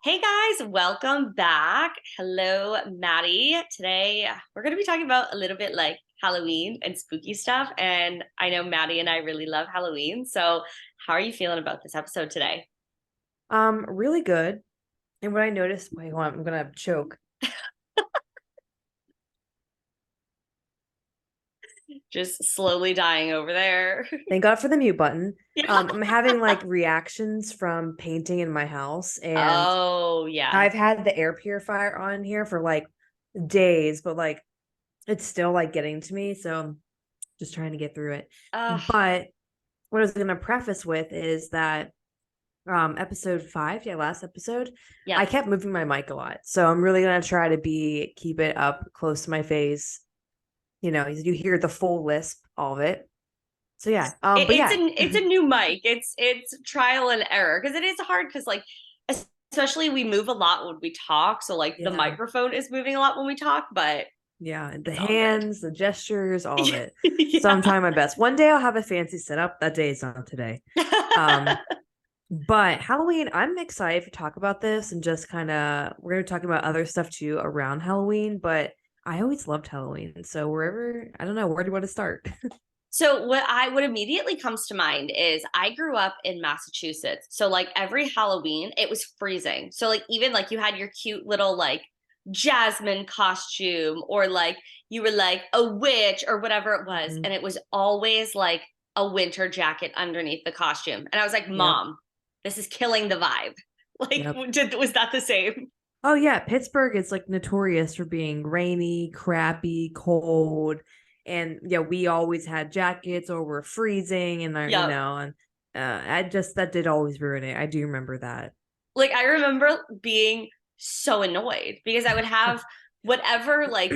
Hey guys, welcome back. Hello, Maddie. Today we're going to be talking about a little bit like Halloween and spooky stuff. And I know Maddie and I really love Halloween. So, how are you feeling about this episode today? Really good. And what I noticed, wait, hold on, I'm gonna choke. Just slowly dying over there. Thank God for the mute button. Yeah. I'm having like reactions from painting in my house, and Oh, yeah. I've had the air purifier on here for like days, but like it's still like getting to me. So I'm just trying to get through it. Uh, But what I was gonna preface with is that episode 5, yeah, last episode, yeah. I kept moving my mic a lot. So I'm really gonna try to be keep it up close to my face. You hear the full lisp, all of it. So yeah, It, but it's yeah, a it's a new mic. It's trial and error because it is hard because like especially we move a lot when we talk. So like the yeah, microphone is moving a lot when we talk, but yeah, the it's all good. hands, the gestures, all of it. So I'm Yeah. trying my best. One day I'll have a fancy setup. That day is not today. Um, but Halloween, I'm excited to talk about this and just kind of we're gonna be talking about other stuff too around Halloween. But I always loved Halloween, so wherever I don't know where do you want to start. So what immediately comes to mind is I grew up in Massachusetts. So like every Halloween it was freezing. So like even like you had your cute little like jasmine costume or like you were like a witch or whatever it was Mhm. and it was always like a winter jacket underneath the costume. And I was like, Yep, "Mom, this is killing the vibe." Like yep. was that the same? Oh yeah, Pittsburgh is like notorious for being rainy, crappy, cold, and yeah, we always had jackets or we're freezing, and Yep. and I just that did always ruin it. I do remember that. Like I remember being so annoyed because I would have whatever like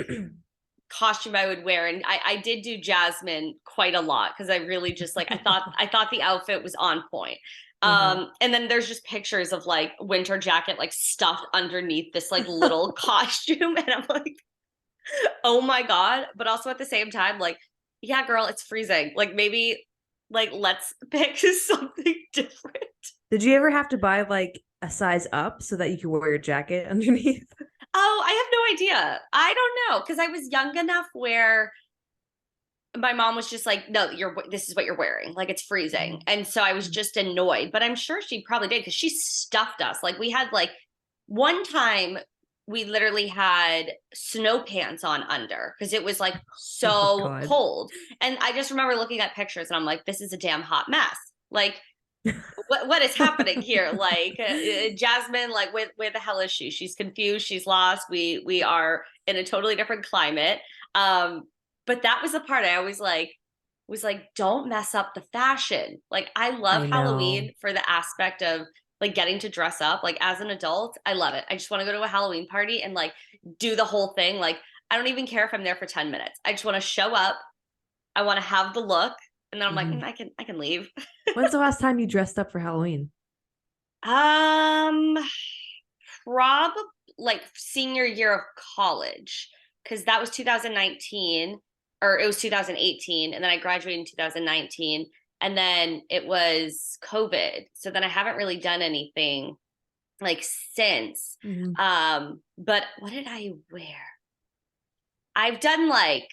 costume I would wear. And I did do Jasmine quite a lot because I really just like I thought the outfit was on point. Uh-huh. And then there's just pictures of like winter jacket like stuffed underneath this like little costume. And I'm like, oh my God. But also at the same time, like, yeah, girl, it's freezing. Like maybe like let's pick something different. Did you ever have to buy like a size up so that you could wear your jacket underneath? Oh, I have no idea. I don't know. Cause I was young enough where my mom was just like, no, this is what you're wearing. Like it's freezing. Mhm. And so I was just annoyed, but I'm sure she probably did because she stuffed us. Like we had like one time we literally had snow pants on under because it was like Oh my so God. cold. And I just remember looking at pictures and I'm like, this is a damn hot mess. Like what is happening here? Like Jasmine, like where the hell is she? She's confused. She's lost. We are in a totally different climate. Um, but that was the part I always like was like, don't mess up the fashion. Like I love I know. Halloween for the aspect of like getting to dress up. Like as an adult, I love it. I just want to go to a Halloween party and like do the whole thing. Like I don't even care if I'm there for 10 minutes. I just want to show up. I want to have the look. And then I'm like, Mhm. I can leave. When's the last time you dressed up for Halloween? Um, probably like senior year of college because that was 2019 or it was 2018 and then I graduated in 2019 and then it was COVID. So then I haven't really done anything like since. Mhm. But what did I wear? I've done like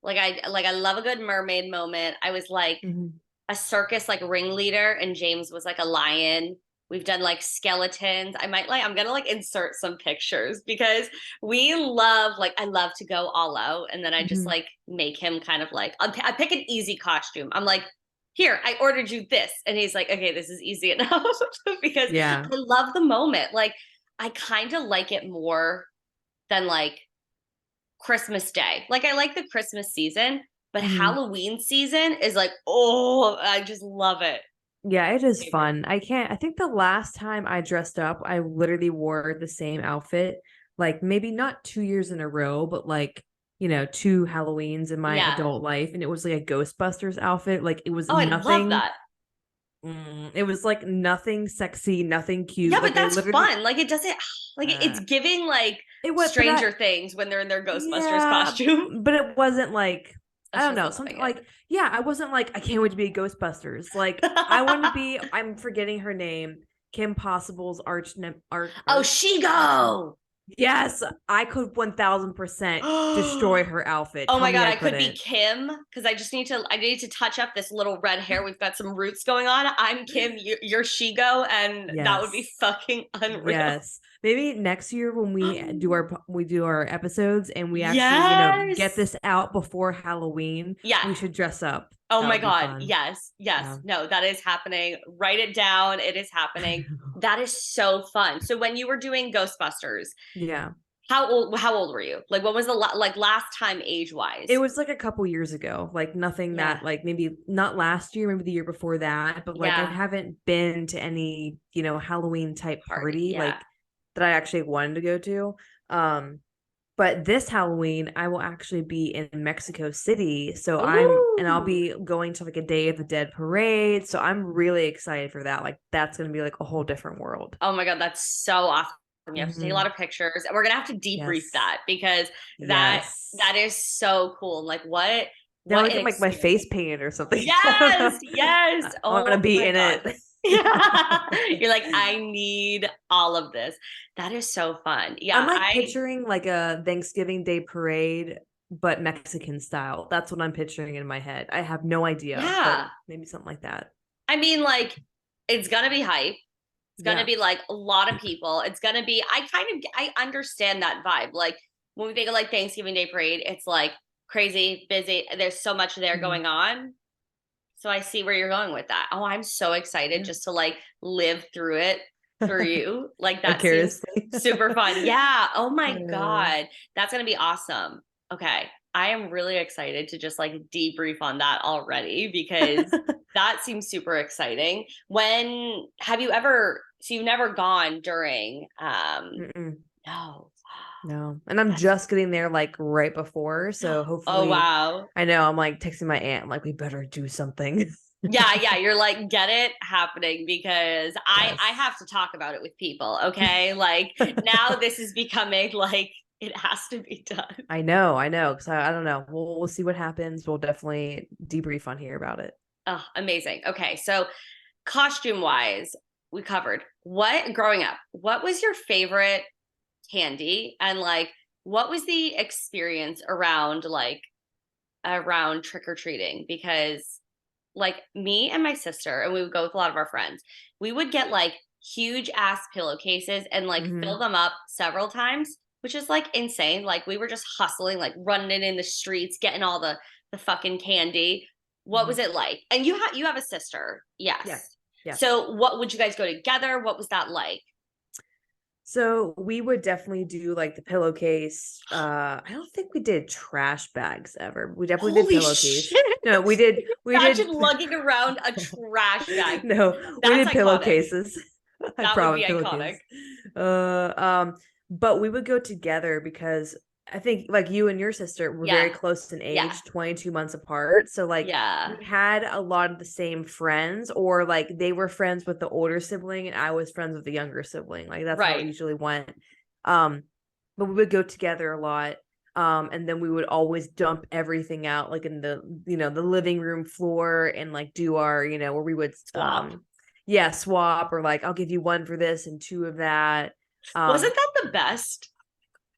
I love a good mermaid moment. I was like Mhm. a circus like ringleader and James was like a lion. We've done like skeletons. I'm gonna like insert some pictures because we love like I love to go all out and then I just Mhm. like make him kind of like I pick an easy costume. I'm like, here, I ordered you this. And he's like, okay, this is easy enough because Yeah, I love the moment. Like I kind of like it more than like Christmas Day. Like I like the Christmas season, but Mhm. Halloween season is like, oh, I just love it. Yeah, it is Favorite. fun. I think the last time I dressed up, I literally wore the same outfit, like maybe not 2 years in a row, but like, two Halloweens in my Yeah. adult life. And it was like a Ghostbusters outfit. Like it was Oh, I love nothing, that. it was like nothing sexy, nothing Yeah, cute. but Like I that's literally, fun. Like it doesn't like it's uh, giving like it was, but Stranger Things when they're in their Ghostbusters yeah, costume. but it wasn't like, I That's don't just know, something loving it. like, yeah, I wasn't like, I can't wait to be Ghostbusters. Like I wanted to be, I'm forgetting her name. Kim Possible's Oh, arch. Shigo. Yes, I could 1000% destroy her outfit. Oh Tell my me God, I I could be couldn't. Kim because I need to touch up this little red hair. We've got some roots going on. I'm Kim, you're Shigo, and that would be Yes. fucking unreal. Yes. Maybe next year when we do our episodes and we actually, get Yes. this out before Halloween, Yes. we should dress up. Oh That my would be God. fun. Yes. Yes. Yeah. No, that is happening. Write it down. It is happening. That is so fun. So when you were doing Ghostbusters, Yeah. how old were you? Like what was the like last time age It wise? was like a couple years ago. Like nothing Yeah. that like maybe not last year, maybe the year before that, but like I Yeah. haven't been to any, Halloween type Party. party Yeah. like that I actually wanted to go to. But this Halloween I will actually be in Mexico City. So I'll Ooh. be going to like a Day of the Dead parade. So I'm really excited for that. Like that's gonna be like a whole different world. Oh my God, that's so awesome. You have to take a lot Mhm. of pictures and we're gonna have to debrief Yes. that because Yes. that is so cool. Like Now what we an get like my face experience. painted or something. Yes, yes. I want to Oh be my in God. it. Yeah. You're like, I need all of this. That is so fun. I'm Yeah, like I picturing like a Thanksgiving Day parade, but Mexican style. That's what I'm picturing in my head. I have no idea, but yeah. maybe something like that. I mean, like, it's gonna be hype. It's gonna Yeah. be like a lot of people. It's gonna be I understand that vibe. Like when we think of like Thanksgiving Day parade, it's like crazy, busy. There's so much there Mhm. going on. So I see where you're going with that. Oh, I'm so excited Yeah. just to like live through it for you. Like that seems Vicariously. super fun. Yeah. Oh my Yeah. God. That's going to be awesome. Okay. I am really excited to just like debrief on that already because that seems super exciting. When have you ever, so you've never gone during, Mm-mm. no. No. And I'm That's, just getting there like right before. So oh hopefully, wow. I know I'm like texting my aunt, I'm like, we better do something. Yeah, yeah, you're like get it happening because I Yes. have to talk about it with people, okay? Like now this is becoming like it has to be done. I know, I know. Because I don't know. We'll see what happens. We'll definitely debrief on here about it. Oh, amazing. Okay, so costume wise, we covered what growing up, what was your favorite candy and like what was the experience around around trick or treating because like me and my sister, and we would go with a lot of our friends, we would get like huge ass pillowcases and like Hmm. fill them up several times, which is like insane. Like we were just hustling, like running it in the streets, getting all the fucking candy. What Hmm. was it like? And you have a sister, Yeah. yes. Yes. So what would you guys go together? What was that like? So we would definitely do like the pillowcase. I don't think we did trash bags ever. We definitely did Holy pillowcase. shit! No, we did Imagine lugging around a trash bag. no, we That's did iconic. pillowcases. I That would be promise iconic. pillowcases. Uh but we would go together because I think like you and your sister were very Yeah, close in yeah, age, 22 months apart. So like yeah. we had a lot of the same friends, or like they were friends with the older sibling and I was friends with the younger sibling. Like that's how it Right. usually went. Um, but we would go together a lot. And then we would always dump everything out like in the the living room floor and like do our where we would Swap. yeah, swap, or like I'll give you one for this and two of that. Wasn't um that the best?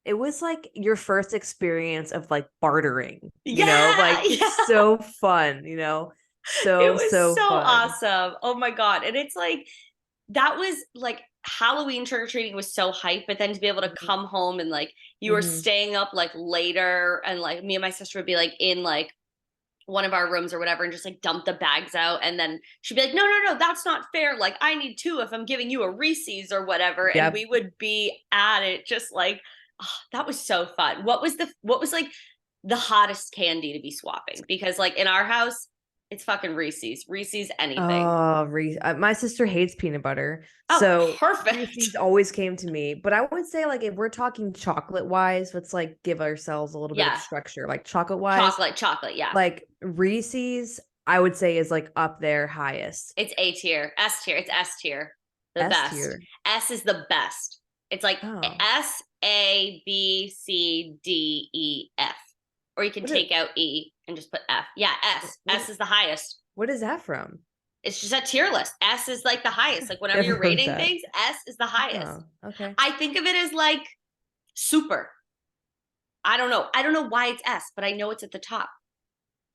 it was like your first experience of like bartering, Yeah, like yeah. so fun, It was so so fun. awesome. Oh my God. And it's like, that was like Halloween trick or treating was so hype, but then to be able to Mhm. come home and like you were Mhm. staying up like later and like me and my sister would be like in like one of our rooms or whatever and just like dump the bags out and then she'd be like no that's not fair, like I need two if I'm giving you a Reese's or whatever, and Yep. we would be at it just like oh, that was so fun. What was like the hottest candy to be swapping because like in our house it's fucking Reese's anything. Oh, my sister hates peanut butter, Oh, so perfect. Reese's always came to me. But I would say, like, if we're talking chocolate wise, let's like give ourselves a little bit of Yeah, structure. Like chocolate wise, chocolate, yeah. like Reese's, I would say is like up there highest. It's A tier, S tier, it's S tier. The S best. tier. S is the best. It's like Oh, S A B C D E F. Or you can what is take out E and just put F. Yeah, S. what S is is the highest. what is that from? It's just a tier list. S is like the highest. Like whenever Never you're heard rating that. things, S is the highest. Oh, okay. I think of it as like super. I don't know. I don't know why it's S, but I know it's at the top.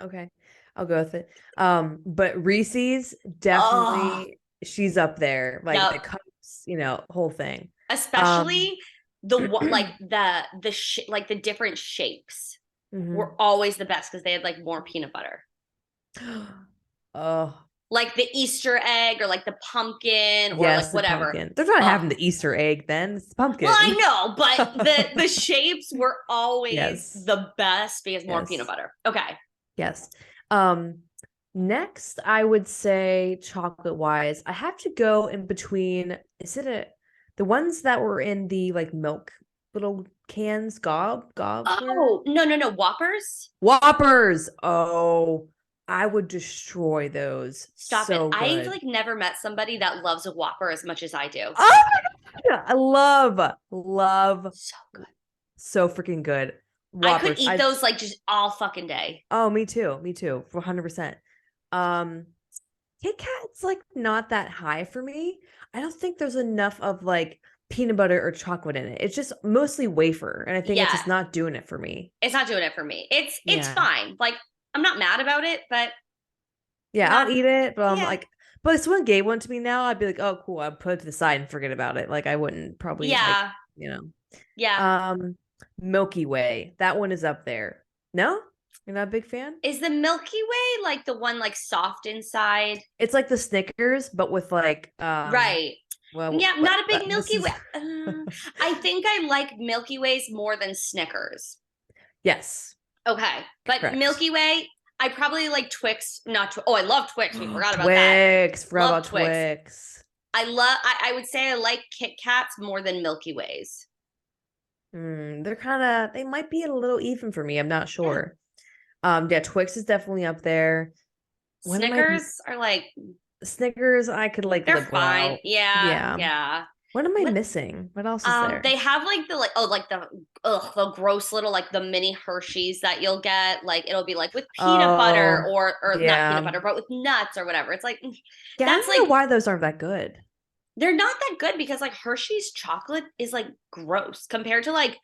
Okay. I'll go with it. But Reese's Oh, definitely she's up there. Like yep. the cups, whole thing. Um Especially the what like like the different shapes mhm. were always the best because they had like more peanut butter. Oh, Like the Easter egg or like the pumpkin or like yes, the whatever. pumpkin. They're not Oh, having the Easter egg then. It's the well, I pumpkin. know, but the shapes were always Yes. the best because more peanut Yes. butter. Okay. Yes. Um, Next, I would say chocolate wise, I have to go in between. Is it the ones that were in the like milk little cans, gobbler? Oh, no, no, no. Whoppers? Whoppers. Oh, I would destroy those. Stop it. So I've good. like never met somebody that loves a Whopper as much as I do. Oh my God. I love So good. so freaking good. I could Whoppers. eat I those like just all fucking day. Oh, me too. Me too. 100%. Um Kit Kat's like not that high for me. I don't think there's enough of like peanut butter or chocolate in it. It's just mostly wafer, and I think it's Yeah, just not doing it for me. it's not doing it for me. It's Yeah. fine. Like I'm not mad about it, but Yeah, I'll not eat it, but I'm yeah. like, but if someone gave one to me now, I'd be like, oh, cool. I'd put it to the side and forget about it. Like I wouldn't probably like, Yeah. you know. Yeah. Um, Milky Way. That one is up there. No? You're not a big fan? Is the Milky Way like the one like soft inside? It's like the Snickers, but with like Right. well, Yeah, not a big this Milky is Way. I think I like Milky Ways more than Snickers. yes, Okay, but correct. Milky Way, I probably like Twix. Not Twix. Oh, I love Twix. We forgot about that. Twix, forgot Love about Twix. Twix. I would say I like Kit Kats more than Milky Ways. They're kind of, they might be a little even for me. I'm not Yeah. sure. Yeah, Twix is definitely up there. What am I? Snickers are like Snickers, I could like they're live fine. without. Yeah, Yeah. yeah. What am I What missing? What else is there? they have like the like oh like the gross little like the mini Hershey's that you'll get. Like it'll be like with peanut butter Oh, or not peanut yeah. butter, but with nuts or whatever. It's like Yeah, I that's don't know like why those aren't that good. they're not that good because like Hershey's chocolate is like gross compared to like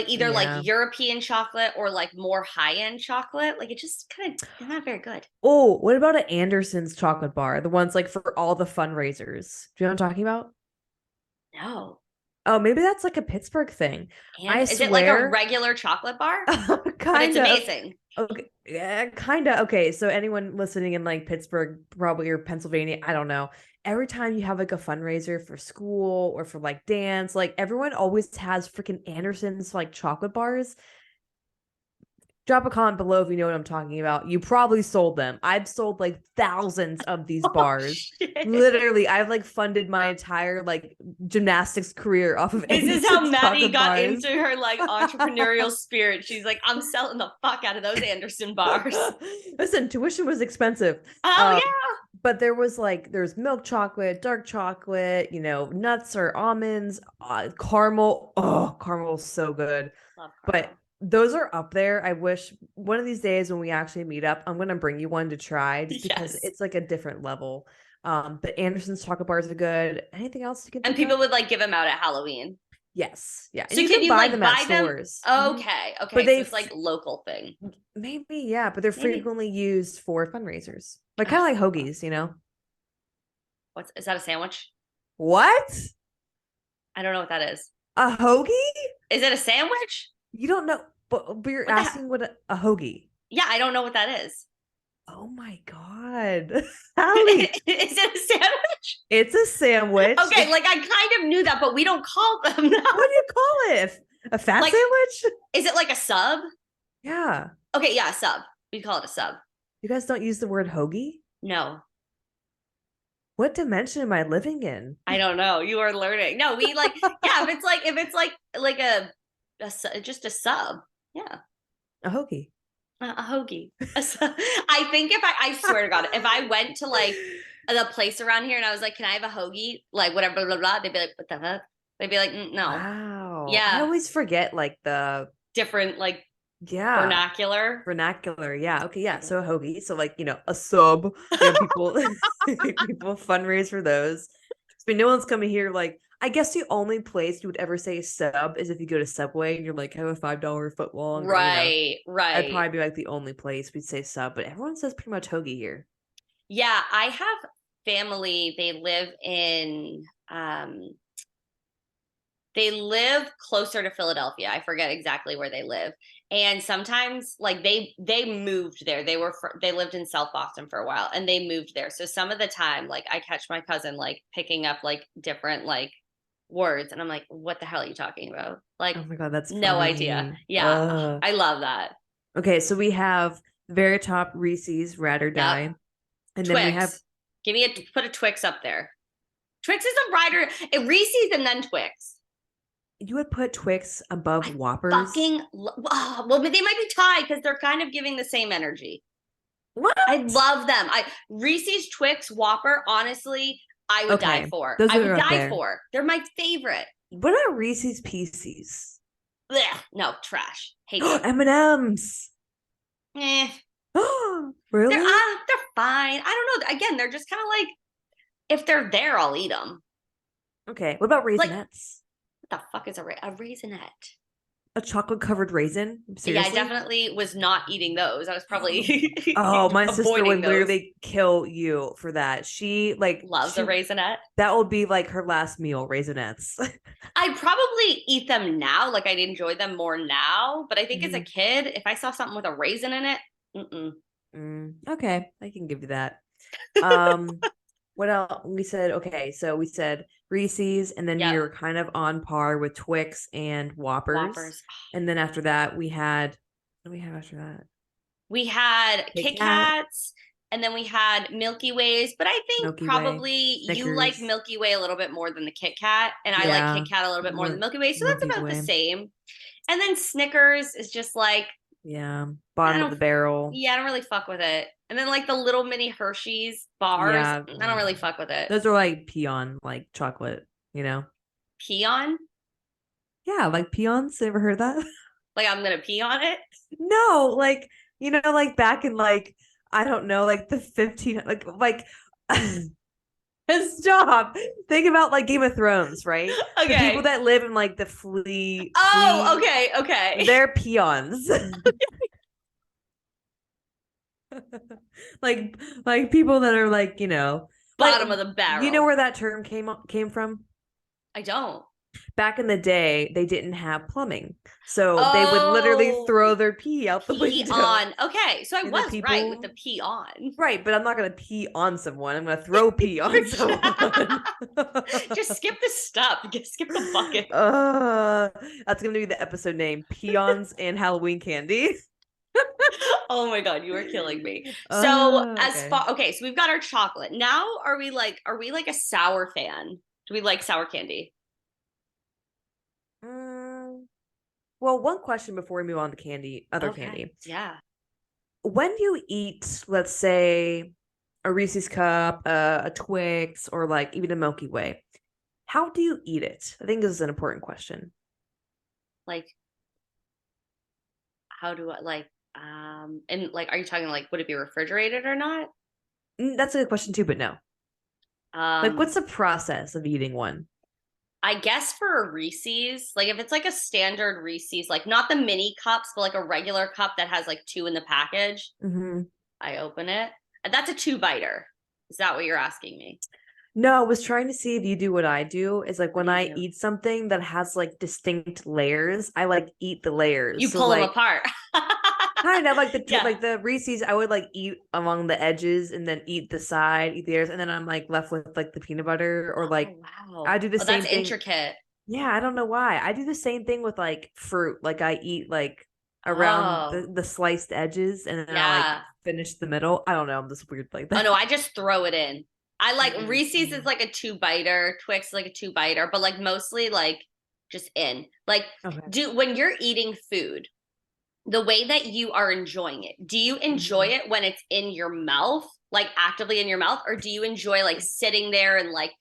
either like Yeah. European chocolate or like more high-end chocolate. Like it just kind of not very good. Oh, what about an Anderson's chocolate bar? The ones like for all the fundraisers. Do you know what I'm talking about? No. Oh, maybe that's like a Pittsburgh thing. And I is it like a swear, regular chocolate bar? But it's kind of. amazing. Okay, yeah, kind of. Okay, so anyone listening in like Pittsburgh, probably or Pennsylvania, I don't know. Every time you have like a fundraiser for school or for like dance, like everyone always has freaking Anderson's like chocolate bars. Drop a comment below if you know what I'm talking about. You probably sold them. I've sold like thousands of these Oh bars. shit. Literally, I've like funded my entire like gymnastics career off of This is how Anderson's Maddy chocolate got bars. into her like entrepreneurial spirit. She's like, I'm selling the fuck out of those Anderson bars. Listen, tuition was expensive. Oh Um, yeah. but there was like there's milk chocolate, dark chocolate, nuts or almonds, caramel. Oh, caramel's so good. Love But caramel. those are up there. I wish one of these days when we actually meet up, I'm gonna bring you one to try just because Yes. it's like a different level. But Anderson's chocolate bars are good. Anything else you can And think of? people would like give them out at Halloween. Yes, yeah, and So you can can you buy like them at buy them? stores. Okay, But okay. So they it's like local thing. maybe, yeah, but they're Maybe. frequently used for fundraisers, like kind Oh, of like hoagies. what's is that a sandwich? What? I don't know what that is. A hoagie? Is it a sandwich? You don't know, but you're What the heck? asking what a hoagie. Yeah, I don't know what that is. Oh my God. Is Hallie, it a sandwich? it's a sandwich. Okay, like I kind of knew that, but we don't call them What that. do you call it? A fat Like, sandwich? is it like a sub? Yeah. Okay, yeah, a sub. We call it a sub. You guys don't use the word hoagie? No, What dimension am I living in? I don't know. You are learning. No, we like yeah. If it's like just a sub. Yeah, A hoagie. a hoagie. I think if I swear to God, if I went to like the place around here and I was like, "Can I have a hoagie?" Like whatever, blah blah blah. They'd be like, "What the fuck?" They'd be like, "No, Wow. I yeah, always forget like the different like." Yeah. vernacular. Vernacular. Yeah. Okay. Yeah. So a hoagie. So like, a sub, people people fundraise for those. So no one's coming here like I guess the only place you would ever say sub is if you go to Subway and you're like, have a $5 foot long, or Right, that'd right. probably be like the only place we'd say sub, but everyone says pretty much hoagie here. Yeah, I have family. They live closer to Philadelphia. I forget exactly where they live. And sometimes like they moved there. They lived in South Boston for a while and they moved there. So some of the time like I catch my cousin like picking up like different like words and I'm like, what the hell are you talking about? Like Oh my god, that's no idea. funny. Yeah. I love that. Okay, so we have very top Reese's Ride or Yep. Die, and then we have Twix. Put a Twix up there. Twix is a rider. Reese's and then Twix. you would put Twix above I Whoppers. fucking well, but they might be tied because they're kind of giving the same energy. What? I love them. I Reese's Twix Whopper, honestly, I would die Okay, for. those I would are up die there. for. They're my favorite. What about Reese's Pieces? Blech, no, trash. Hate them. M&Ms. Eh. Really? They're fine. I don't know. Again, they're just kind of like if they're there, I'll eat them. Okay, what about Like Raisinets? what the fuck is a raisinette? A chocolate covered raisin? Yeah, I Seriously? definitely was not eating those. I was probably Oh, my sister avoiding would those. literally kill you for that. Loves a raisinette. That would be like her last meal, Raisinets. I probably eat them now. Like I'd enjoy them more now. But I think as a Mhm. kid, if I saw something with a raisin in it, mm-mm. Okay, I can give you that. Um, what else? We said okay, so we said Reese's, and then Yep. you're kind of on par with Twix and Whoppers, Whoppers. and then after that we had what do we have after that? We had Kit Kit Kat, Kats and then we had Milky Ways. But I think Milky Way, probably you like Snickers. Milky Way a little bit more than the Kit Kat. And I like Yeah, Kit Kat a little bit more than more the Milky Way. So that's Milky about the Way. same. And then Snickers is just like, Yeah, I bottom of don't, the barrel. yeah, I don't really fuck with it. And then like the little mini Hershey's bars, Yeah, I don't really fuck with it. those are like peon, like chocolate. You know? Peon? Yeah, like peons. Ever heard that? Like I'm gonna pee on it? No, like like back in like I don't know, like the 15 like stop. Think about like Game of Thrones, right? The people Okay. that live in like the flea Oh, flea okay, okay. they're peons. like people that are like, like Bottom of the you know barrel. where that term came from? I don't. Back in the day, they didn't have plumbing. So they would literally throw Oh, their pee out the pee window. on. Okay, so I And the was right with people the pee on. right, but I'm not gonna pee on someone. I'm gonna throw pee on someone. Just skip the step. Skip the bucket. uh, that's gonna be the episode name: Peons and Halloween candy. Oh my god, you are killing me. So as Okay. far okay, so we've got our chocolate. Now are we like a sour fan? Do we like sour candy? Mm, well, one question before we move on to other Okay. candy. Yeah. When you eat, let's say, a Reese's cup, a Twix, or like even a Milky Way, how do you eat it? I think this is an important question. Like how do I like and like are you talking like would it be refrigerated or not? That's a good question too, but no. Like, Um what's the process of eating one? I guess for a Reese's, like if it's like a standard Reese's, like not the mini cups, but like a regular cup that has like two in the package, Mm-hmm. I open it. And that's a two biter. Is that what you're asking me? No, I was trying to see if you do what I do. Is like What when do you I do? eat something that has like distinct layers, I like eat the layers. You So pull them like apart. kind of like Yeah. the Reese's, I would like eat along the edges and then eat the side, eat the ears, and then I'm like left with like the peanut butter or Oh like wow. I do the Oh, that's same thing. intricate. Yeah, I don't know why. I do the same thing with like fruit. Like I eat like around Oh, the sliced edges and then I like yeah. finish the middle. I don't know. I'm just weird like Oh that. no, I just throw it in. I like Reese's is Mm. like a two biter, Twix is like a two biter, but like mostly like just in. Like Okay. do when you're eating food, the way that you are enjoying it, do you enjoy Mhm. it when it's in your mouth, like actively in your mouth, or do you enjoy like sitting there and like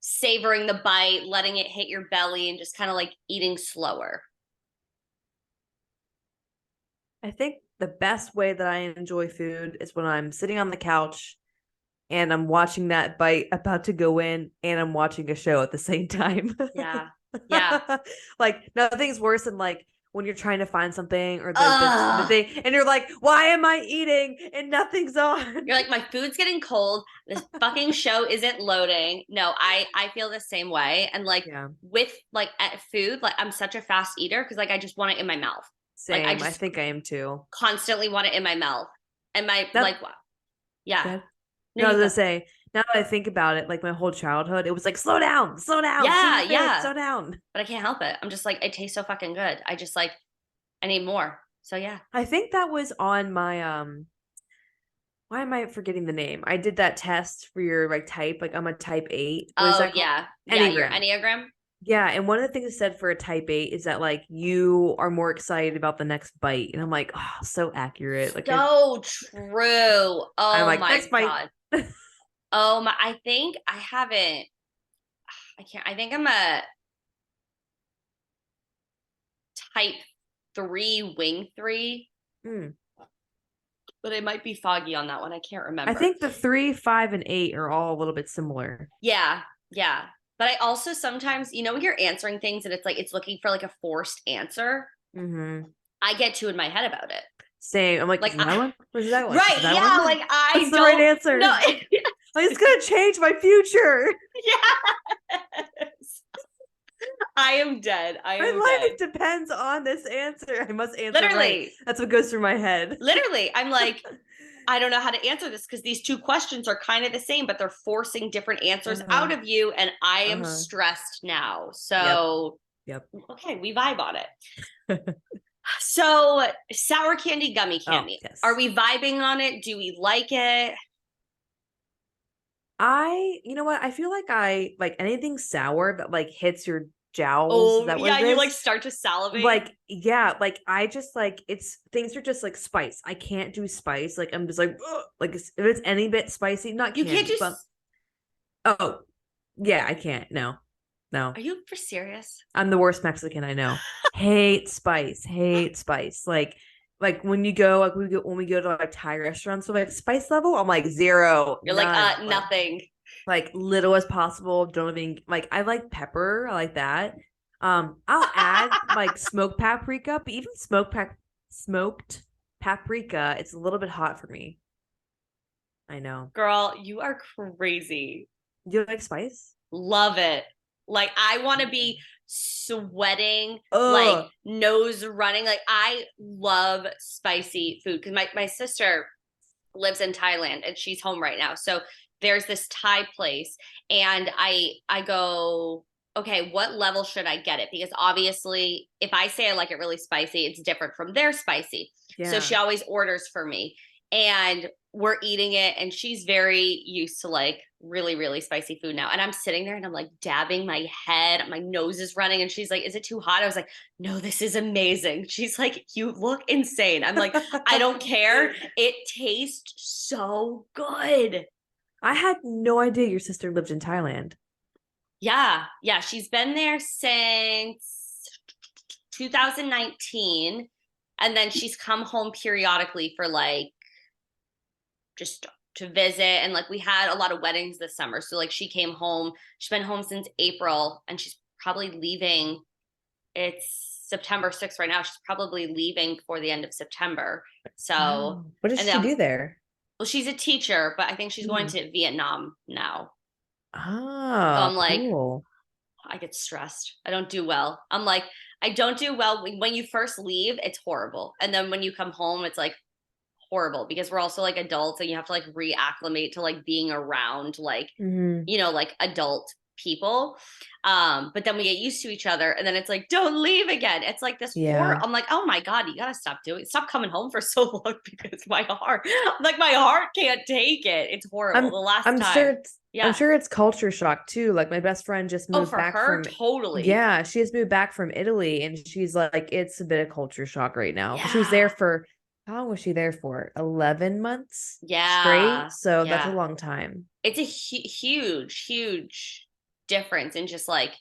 savoring the bite, letting it hit your belly and just kind of like eating slower? I think the best way that I enjoy food is when I'm sitting on the couch and I'm watching that bite about to go in and I'm watching a show at the same time. Yeah. Yeah. Like nothing's worse than like when you're trying to find something or the Ugh. thing and you're like, why am I eating and nothing's on? You're like, my food's getting cold. This fucking show isn't loading. No, I feel the same way. And like Yeah, with like at food, like I'm such a fast eater because like I just want it in my mouth. Like I same. I just think I am too. constantly want it in my mouth. And my That like yeah. good. No, No, I you was gonna go. say, now that I think about it, like my whole childhood, it was like, slow down, see Yeah, your face, yeah. slow down. But I can't help it. I'm just like, it tastes so fucking good. I just like I need more. So yeah. I think that was on my why am I forgetting the name? I did that test for your like type, like I'm a type 8. What is Oh that called? yeah. Yeah, your Enneagram. Enneagram. Yeah, and one of the things it said for a type 8 is that like you are more excited about the next bite. And I'm like, oh, so accurate. Like So true. I'm Oh like, my next bite. God. Oh my, I think I haven't, I can't, I think I'm a type 3 wing 3, Mm. but I might be foggy on that one. I can't I remember. think the 3, 5, and 8 are all a little bit similar. Yeah, yeah. But I also sometimes, when you're answering things and it's like it's looking for like a forced answer, Mm-hmm. I get too in my head about it. Same. I'm like, Like, is it that one? Or is it that one? Is it right, that yeah, one? like What's I the right don't answer? know. Like, it's gonna change my future. Yes. I am dead. I am My dead. life depends on this answer. I must answer right. Literally, That's what goes through my head. literally. I'm like, I don't know how to answer this because these two questions are kind of the same, but they're forcing different answers Uh-huh. out of you. And I am Uh-huh. stressed now. Yep. So, Yep. okay, we vibe on it. So, sour candy, gummy Oh, candy. Are yes. we vibing on it? Do we like it? You know what? I feel like I like anything sour that like hits your jowls. Is Oh, that what yeah. it You like is? start to salivate. Like, yeah, like I just like it's things are just like spice. I can't do spice. Like I'm just like, ugh. Like if it's any bit spicy, not You can't candy, do. but oh yeah, I can't. No, no. Are you for serious? I'm the worst Mexican I know. Hate spice, hate spice. Like when you go, like when we go to like Thai restaurants, so like spice level, I'm like zero, You're like, none. nothing. Like little as possible. Don't even like I like pepper. I like that. I'll add like smoked paprika, but even smoked paprika, it's a little bit hot for me. I know. Girl, you are crazy. Do you like spice? Love it. Like I want to be sweating, like Oh, nose running. Like I love spicy food because my sister lives in Thailand and she's home right now. So there's this Thai place and I go, okay, what level should I get it? Because obviously if I say I like it really spicy, it's different from their spicy. So yeah. she always orders for me and we're eating it and she's very used to like really really spicy food now and I'm sitting there and I'm like dabbing my head, my nose is running and she's like, is it too hot? I was like, no, this is amazing. She's like, you look insane. I'm like, I don't care, it tastes so good. I had no idea your sister lived in Thailand. Yeah, yeah, she's been there since 2019 and then she's come home periodically for like just to visit and like we had a lot of weddings this summer so like she came home, she's been home since April and she's probably leaving, it's September 6th right now, she's probably leaving before the end of September. So Oh, what does and she then do there? well she's a teacher but I think she's going Hmm. to Vietnam now. So Ah, I'm like, cool. I get stressed, I don't do well, I'm like, I don't do well when you first leave, it's horrible and then when you come home it's like horrible because we're also like adults and you have to like reacclimate to like being around like Hmm. like adult people. But then we get used to each other and then it's like don't leave again, it's like this Yeah. horror. I'm like, oh my god, you gotta stop coming home for so long because my heart, like my heart can't take it, it's horrible I'm the last I'm sure time. it's I'm Yeah. sure it's culture shock too. Like my best friend just Oh, moved for back her from totally. yeah, she has moved back from Italy and she's like it's a bit of culture shock right now. She was there Yeah, for how long was she there for? 11 months straight. yeah, So that's a yeah. long time. It's a huge difference in just like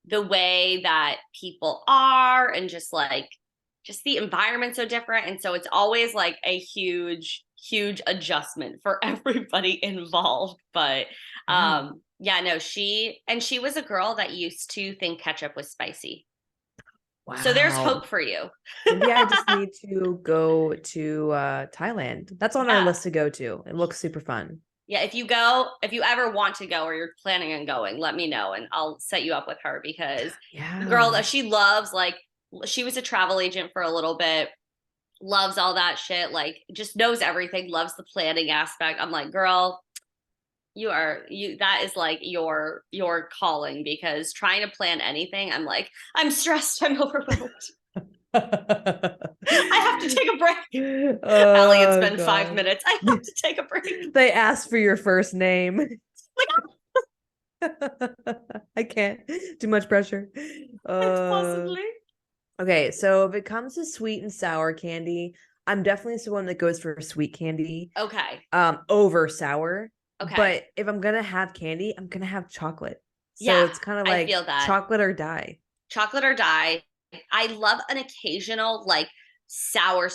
the way that people are and just like just the environment's so different. And so it's always like a huge, huge adjustment for everybody involved. But Yeah. yeah, no, she was a girl that used to think ketchup was spicy. So there's Wow. hope for you. Maybe I just need to go to Thailand. That's on our Yeah. list to go to. It looks super fun. Yeah, if you ever want to go or you're planning on going, let me know and I'll set you up with her because the girl Yeah. that she loves, like she was a travel agent for a little bit, loves all that shit, like just knows everything, loves the planning aspect. I'm like, girl, you that is like your calling because trying to plan anything, I'm like, I'm stressed, I'm overwhelmed. I have to take a break. Allie, it's Oh been five God. minutes. I have to take a break. They asked for your first name. Like, I can't. Too much pressure. Uh, possibly. okay, so if it comes to sweet and sour candy, I'm definitely someone that goes for sweet candy, Okay. over sour. Okay. But if I'm gonna have candy, I'm gonna have chocolate. So Yeah, it's kind of I like feel that. chocolate or die. Chocolate or die. I love an occasional like sour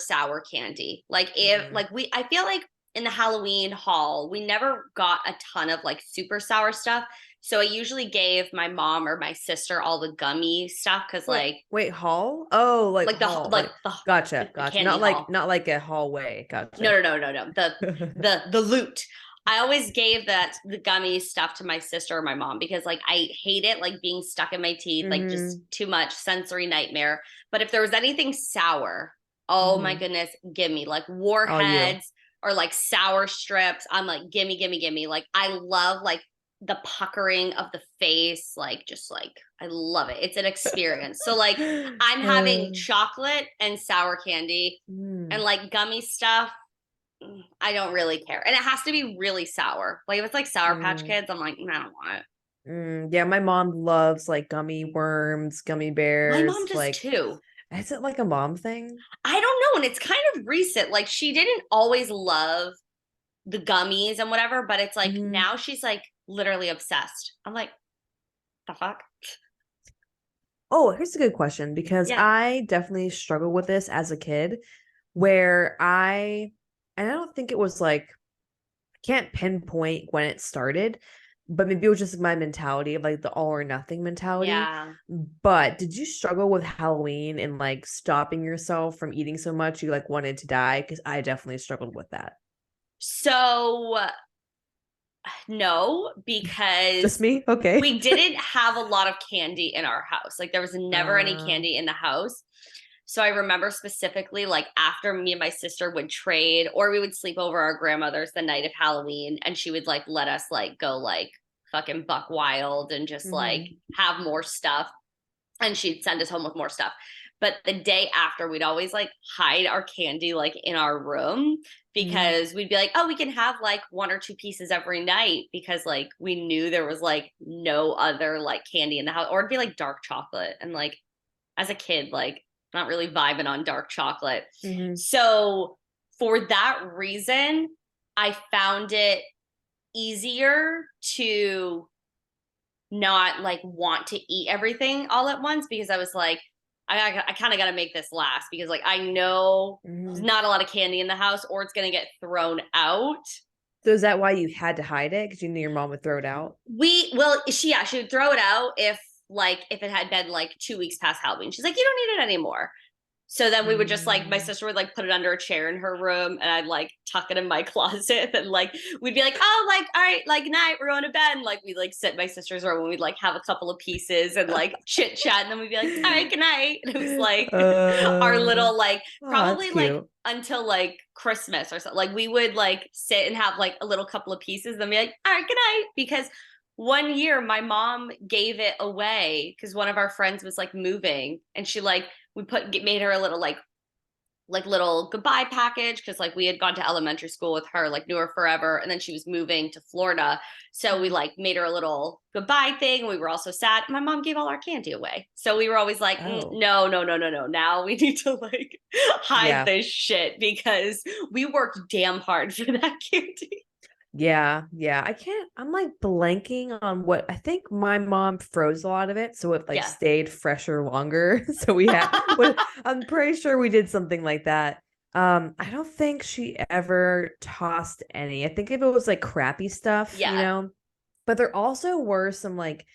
candy. Like if Mhm. like I feel like in the Halloween haul, we never got a ton of like super sour stuff. So I usually gave my mom or my sister all the gummy stuff because Wait, like wait, hall? Oh, like like the hall. like Like the, gotcha, the gotcha. candy haul. Not like a hallway. Gotcha. No. The loot. I always gave the gummy stuff to my sister or my mom because like I hate it like being stuck in my teeth, like just Hmm. too much sensory nightmare. But if there was anything sour, oh my Hmm. goodness, give me like All you. warheads or like sour strips. I'm like, gimme. Like I love like the puckering of the face, like just like I love it. It's an experience. So like I'm having chocolate and sour candy and Mm, like gummy stuff. I don't really care. And it has to be really sour. Like if it's like Sour Patch mm, Kids, I'm like, I don't want it. yeah, my mom loves like gummy worms, gummy My mom bears. does Like, too. is it like a mom thing? I don't know. And it's kind of recent. Like she didn't always love the gummies and whatever, but it's like Hmm. now she's like literally obsessed. I'm like, the fuck? Oh, here's a good question because Yeah. I definitely struggled with this as a kid, where and I don't think it was like, I can't pinpoint when it started, but maybe it was just my mentality of like the all or nothing mentality. Yeah. But did you struggle with Halloween and like stopping yourself from eating so much you like wanted to die? Because I definitely struggled with that. So no, Just because me? Okay. we didn't have a lot of candy in our house. Like there was never any Uh, candy in the house. So I remember specifically like after me and my sister would trade or we would sleep over our grandmother's the night of Halloween and she would like let us like go like fucking buck wild and just like mhm, have more stuff and she'd send us home with more stuff. But the day after, we'd always like hide our candy like in our room mhm. because we'd be like, oh, we can have like one or two pieces every night because like we knew there was like no other like candy in the house, or it'd be like dark chocolate. And like as a kid, like not really vibing on dark chocolate. Mhm. So for that reason, I found it easier to not like want to eat everything all at once because I was like, I kind of got to make this last because like I know there's Mhm. not a lot of candy in the house or it's going to get thrown out. So is that why you had to hide it? Because you knew your mom would throw it out? She would throw it out if it had been like 2 weeks past Halloween. She's like, you don't need it anymore. So then we would just like my Mm. sister would like put it under a chair in her room and I'd like tuck it in my closet and like we'd be like, oh, like all right, like night, we're going to bed. And like we'd like sit in my sister's room and we'd like have a couple of pieces and like chit chat and then we'd be like, all right, good night. And it was like our Oh, little like that's probably like cute. until like Christmas or something. Like we would like sit and have like a little couple of pieces, then be like, all right, good night. Because one year my mom gave it away because one of our friends was like moving and she like we made her a little like little goodbye package because like we had gone to elementary school with her, like knew her forever, and then she was moving to Florida. So we Mhm. like made her a little goodbye thing. We were also sad. My mom gave all our candy away. So we were always like, Oh, no. Now we need to like hide yeah. this shit because we worked damn hard for that candy. Yeah, yeah. I'm like blanking on what I think my mom froze a lot of it, so it like Yeah. stayed fresher longer. So I'm pretty sure we did something like that. I don't think she ever tossed any. I think if it was like crappy stuff, Yeah. but there also were some like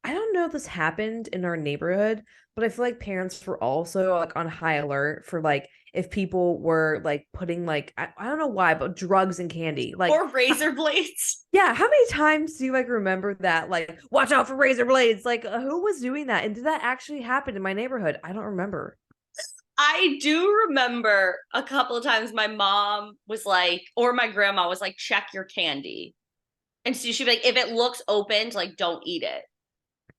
I don't know if this happened in our neighborhood, but I feel like parents were also like on high alert for like if people were like putting like I don't know why, but drugs and candy. Like Or razor blades. yeah, how many times do you like remember that? Like, watch out for razor blades. Like, who was doing that? And did that actually happen in my neighborhood? I don't remember. I do remember a couple of times my mom was like, or my grandma was like, check your candy. And so she'd be like, if it looks opened, like, don't eat it.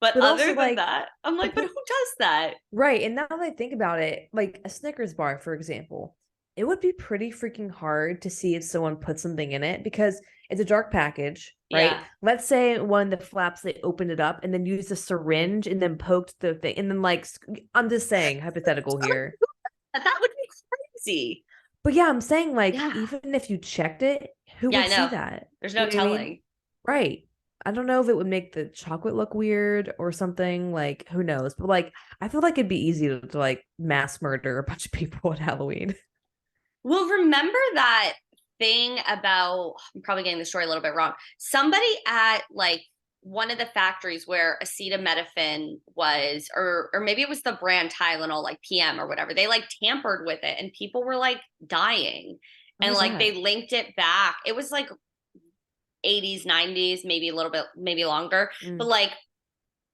But But also, other than like, that, I'm the like, but who thing, does that? right? And now that I think about it, like a Snickers bar, for example, it would be pretty freaking hard to see if someone put something in it because it's a dark package, right? Yeah. Let's say one of the flaps they opened it up and then used a syringe and then poked the thing and then like I'm just saying hypothetical here. That would be crazy. But yeah, I'm saying like Yeah. even if you checked it, who Yeah, I would see know. that? There's You no know what I mean? telling. Right. I don't know if it would make the chocolate look weird or something. Like, who knows? But like, I feel like it'd be easy to like mass murder a bunch of people at Halloween. Well, remember that thing about, I'm probably getting the story a little bit wrong. Somebody at like one of the factories where acetaminophen was, or maybe it was the brand Tylenol, like PM or whatever, they like tampered with it and people were like dying. What And was like they that? linked it back. It was like 80s, 90s, maybe a little bit, maybe longer. But Mm. like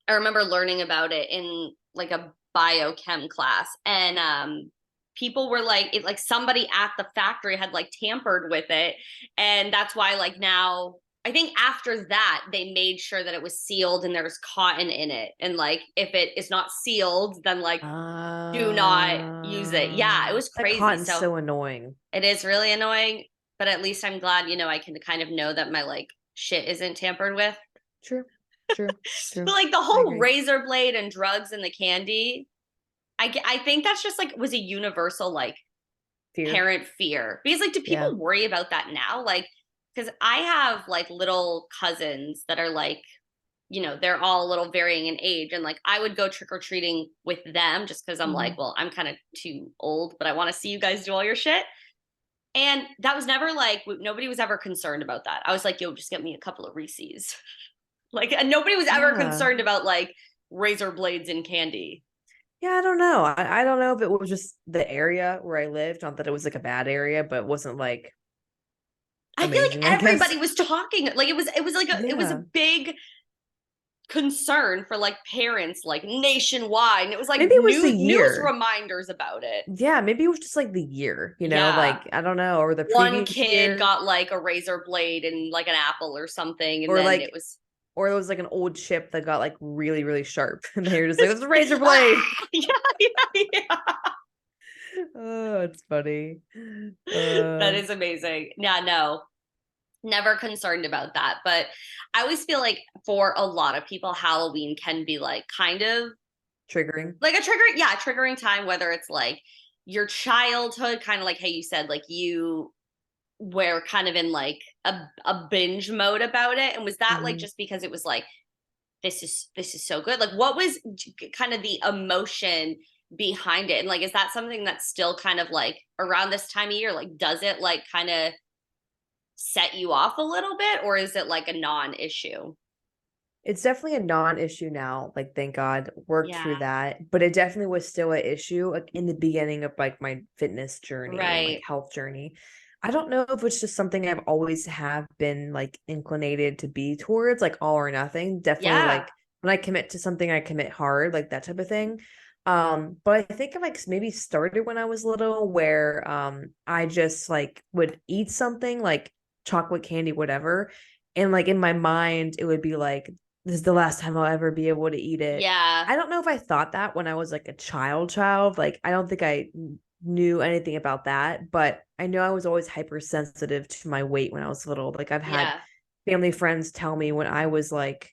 I remember learning about it in like a biochem class. And people were like, it like somebody at the factory had like tampered with it. And that's why like now I think after that they made sure that it was sealed and there was cotton in it. And like if it is not sealed, then like do not use it. Yeah, it was That crazy. cotton's So so annoying. it is really annoying, but at least I'm glad, I can kind of know that my like shit isn't tampered with. True, true, But true. like the I whole agree. razor blade and drugs and the candy, I think that's just like was a universal like Fear. parent fear. Because like do Yeah. people worry about that now? Like because I have like little cousins that are like, they're all a little varying in age. And like I would go trick or treating with them just because I'm like, Mhm. well, I'm kind of too old, but I want to see you guys do all your shit. And that was never like nobody was ever concerned about that. I was like, yo, just get me a couple of Reese's. Like, and nobody was ever Yeah. concerned about like razor blades and candy. Yeah, I don't know. I don't know if it was just the area where I lived. Not that it was like a bad area, but it wasn't like I feel like amazing, I guess. everybody was talking. Like it was like it was a Yeah. big concern for like parents like nationwide. And it was like Maybe it was the news year. reminders about it. Yeah, maybe it was just like the year, Yeah. like I don't know, or the One previous kid year, got like a razor blade and like an apple or something. And or then it like, was or it was like an old chip that got like really, really sharp, and they were just like, "It's a razor blade." yeah, yeah, yeah. Oh, it's funny. That Uh, is amazing. Yeah, no, never concerned about that. But I always feel like for a lot of people, Halloween can be like kind of Triggering. like a triggering time, whether it's like your childhood, kind of like how you said, like you were kind of in like a binge mode about it. And was that like Mhm. just because it was like, this is so good? Like what was kind of the emotion behind it? And like, is that something that's still kind of like around this time of year? Like, does it like kind of set you off a little bit, or is it like a non-issue? It's definitely a non-issue now. Like, thank God, worked Yeah. through that. But it definitely was still an issue like in the beginning of like my fitness journey and like Right. health journey. I don't know if it's just something I've always have been like inclinated to be towards, like all or nothing. Definitely Yeah. like when I commit to something, I commit hard, like that type of thing. But I think I like maybe started when I was little where I just like would eat something like chocolate candy, whatever. And like in my mind, it would be like this is the last time I'll ever be able to eat it. Yeah. I don't know if I thought that when I was like a child. Like I don't think I knew anything about that, but I know I was always hypersensitive to my weight when I was little. Like I've had Yeah. family friends tell me when I was like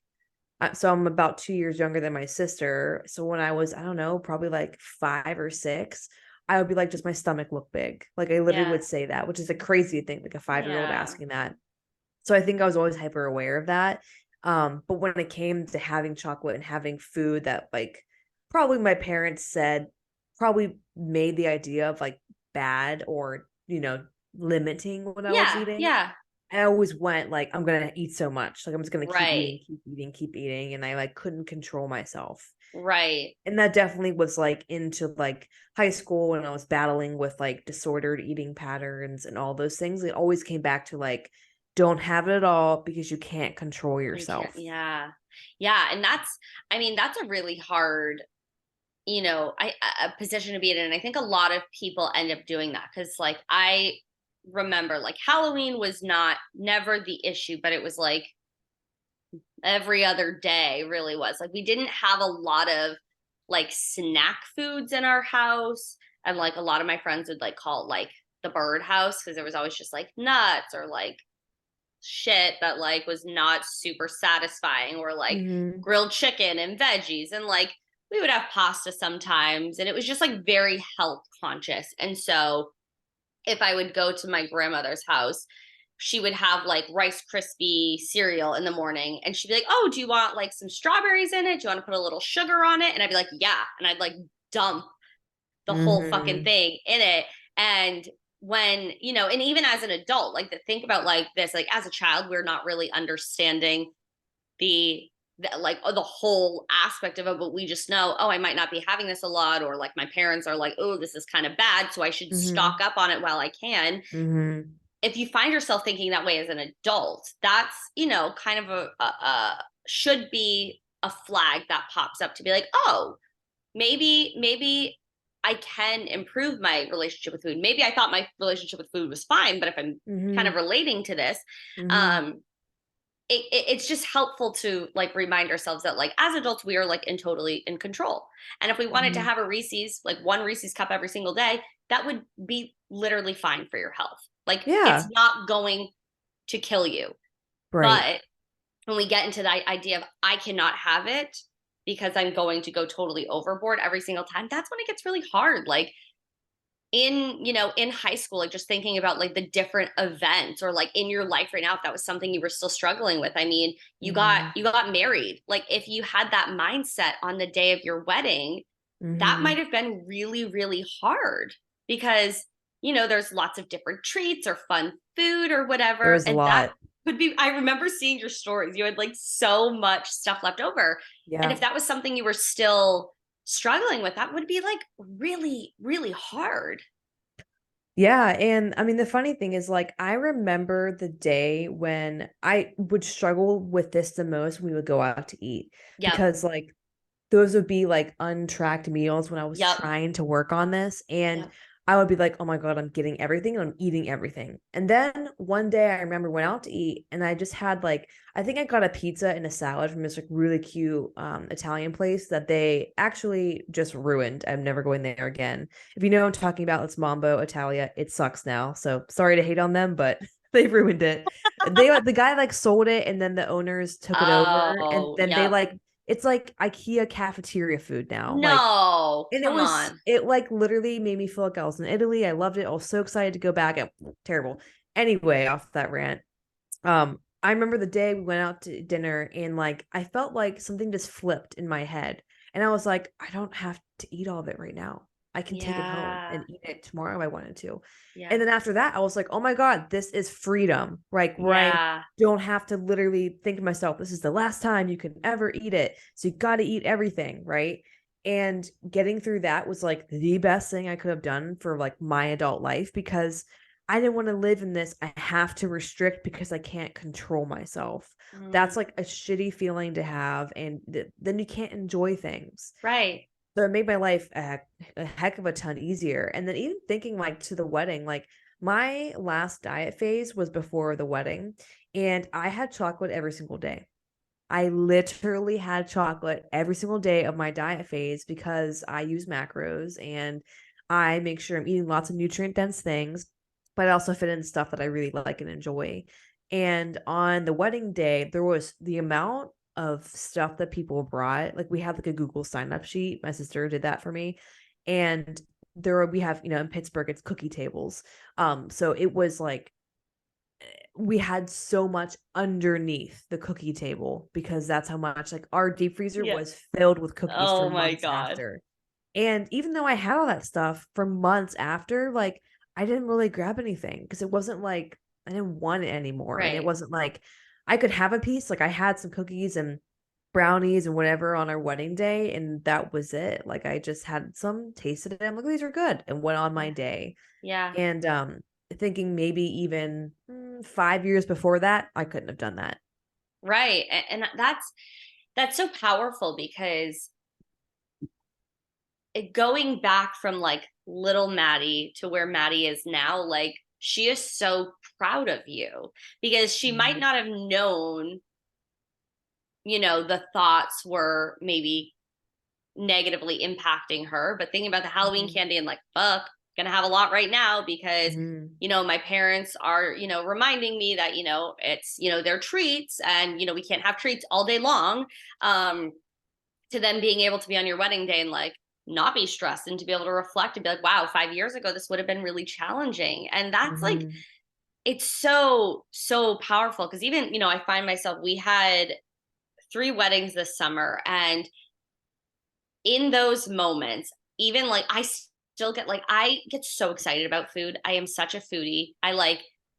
so I'm about 2 years younger than my sister. So when I was, I don't know, probably like 5 or 6, I would be like, does my stomach look big? Like I literally Yeah. would say that, which is a crazy thing, like a 5-year-old Yeah. asking that. So I think I was always hyper aware of that. But when it came to having chocolate and having food that like probably my parents said probably made the idea of like bad or, limiting what I was Yeah, eating, yeah, I always went like, I'm gonna eat so much. Like I'm just gonna keep right, eating, keep eating, keep eating. And I like couldn't control myself. right. And that definitely was like into like high school when I was battling with like disordered eating patterns and all those things. It always came back to like, don't have it at all because you can't control You can't, yourself. yeah. Yeah, and I mean, that's a really hard, a position to be in, and I think a lot of people end up doing that because, like, I remember, like, Halloween was not never the issue, but it was like every other day really was. Like, we didn't have a lot of like snack foods in our house, and like a lot of my friends would like call it like the bird house because there was always just like nuts or like shit that like was not super satisfying, or like Mhm. grilled chicken and veggies, and like we would have pasta sometimes, and it was just like very health conscious. And so if I would go to my grandmother's house, she would have like Rice Krispie cereal in the morning, and she'd be like, "Oh, do you want like some strawberries in it? Do you want to put a little sugar on it?" And I'd be like, "Yeah." And I'd like dump the whole fucking Mhm. thing in it. And when, and even as an adult, like to think about like this, like as a child, we're not really understanding the, like the whole aspect of it, but we just know, oh, I might not be having this a lot, or like my parents are like, oh, this is kind of bad, so I should stock Mhm. up on it while I can. Mhm. If you find yourself thinking that way as an adult, that's, kind of a should be a flag that pops up to be like, oh, maybe I can improve my relationship with food. Maybe I thought my relationship with food was fine, but if I'm kind of Mhm. relating to this, Mhm. um, it's just helpful to like remind ourselves that like as adults we are like in totally in control. And if we wanted to Mhm. have a Reese's, like one Reese's cup every single day, that would be literally fine for your health. Like it's Yeah. not going to kill you. Right. But when we get into the idea of I cannot have it because I'm going to go totally overboard every single time, that's when it gets really hard. Like in high school, like just thinking about like the different events, or like in your life right now, if that was something you were still struggling with. I mean, you got Mhm. you got married. Like if you had that mindset on the day of your wedding, that might Mhm. have been really, really hard because there's lots of different treats or fun food or There whatever. was a And that lot. could be, I remember seeing your stories. You had like so much stuff left over. And if Yeah. that was something you were still struggling with, that would be like really, really hard. Yeah, and I mean, the funny thing is, like, I remember the day when I would struggle with this the most when we would go out to eat Yep. because, like, those would be like untracked meals when I was Yep. trying to work on this. And Yep. I would be like, oh my God, I'm getting everything and I'm eating everything. And then one day I remember went out to eat and I just had like, I think I got a pizza and a salad from this like really cute Italian place that they actually just ruined. I'm never going there again. If you know what I'm talking about, it's Mambo Italia. It sucks now. So sorry to hate on them, but they ruined it. The guy like sold it and then the owners took it over and Oh, then they yep. like it's like IKEA cafeteria food now. Like, No, and come on. it like literally made me feel like I was in Italy. I loved it. I was so excited to go back. Terrible. Anyway, off that rant. I remember the day we went out to dinner and like I felt like something just flipped in my head. And I was like, I don't have to eat all of it right now. I can take it home Yeah. and eat it tomorrow if I wanted to. And Yeah. then after that, I was like, oh my God, this is freedom. Like where I Yeah. don't have to literally think to myself, this is the last time you can ever eat it. So you got to eat everything, right? And getting through that was like the best thing I could have done for like my adult life because I didn't want to live in this. I have to restrict because I can't control myself. That's Mm, like a shitty feeling to have. And then you can't enjoy things. right. So it made my life a heck of a ton easier. And then even thinking like to the wedding, like my last diet phase was before the wedding, and I had chocolate every single day. I literally had chocolate every single day of my diet phase because I use macros and I make sure I'm eating lots of nutrient dense things, but I also fit in stuff that I really like and enjoy. And on the wedding day, there was the amount of stuff that people brought. Like we had like a Google sign up sheet. My sister did that for me. And we have, in Pittsburgh, it's cookie tables. So it was like we had so much underneath the cookie table because that's how much like our deep freezer Yeah. was filled with cookies for Oh my months God. after. And even though I had all that stuff for months after, like I didn't really grab anything because it wasn't like I didn't want it anymore. And it Right. wasn't like I could have a piece. Like I had some cookies and brownies and whatever on our wedding day, and that was it. Like I just had some, tasted it. I'm like, these are good, and went on my Yeah. day. Yeah. And thinking maybe even 5 years before that, I couldn't have done that. Right. And that's so powerful because going back from like little Maddie to where Maddie is now, like she is so proud of you because she might Mhm. not have known, the thoughts were maybe negatively impacting her, but thinking about the Halloween Mhm. candy and like, fuck, gonna have a lot right now because, Mhm. my parents are, reminding me that, it's, their treats and, we can't have treats all day long. Um, to then being able to be on your wedding day and like not be stressed and to be able to reflect and be like, wow, 5 years ago, this would have been really challenging. And that's like, Mhm. it's so, so powerful. Cause even, I find myself, we had 3 weddings this summer. And in those moments, even like I get so excited about food. I am such a foodie.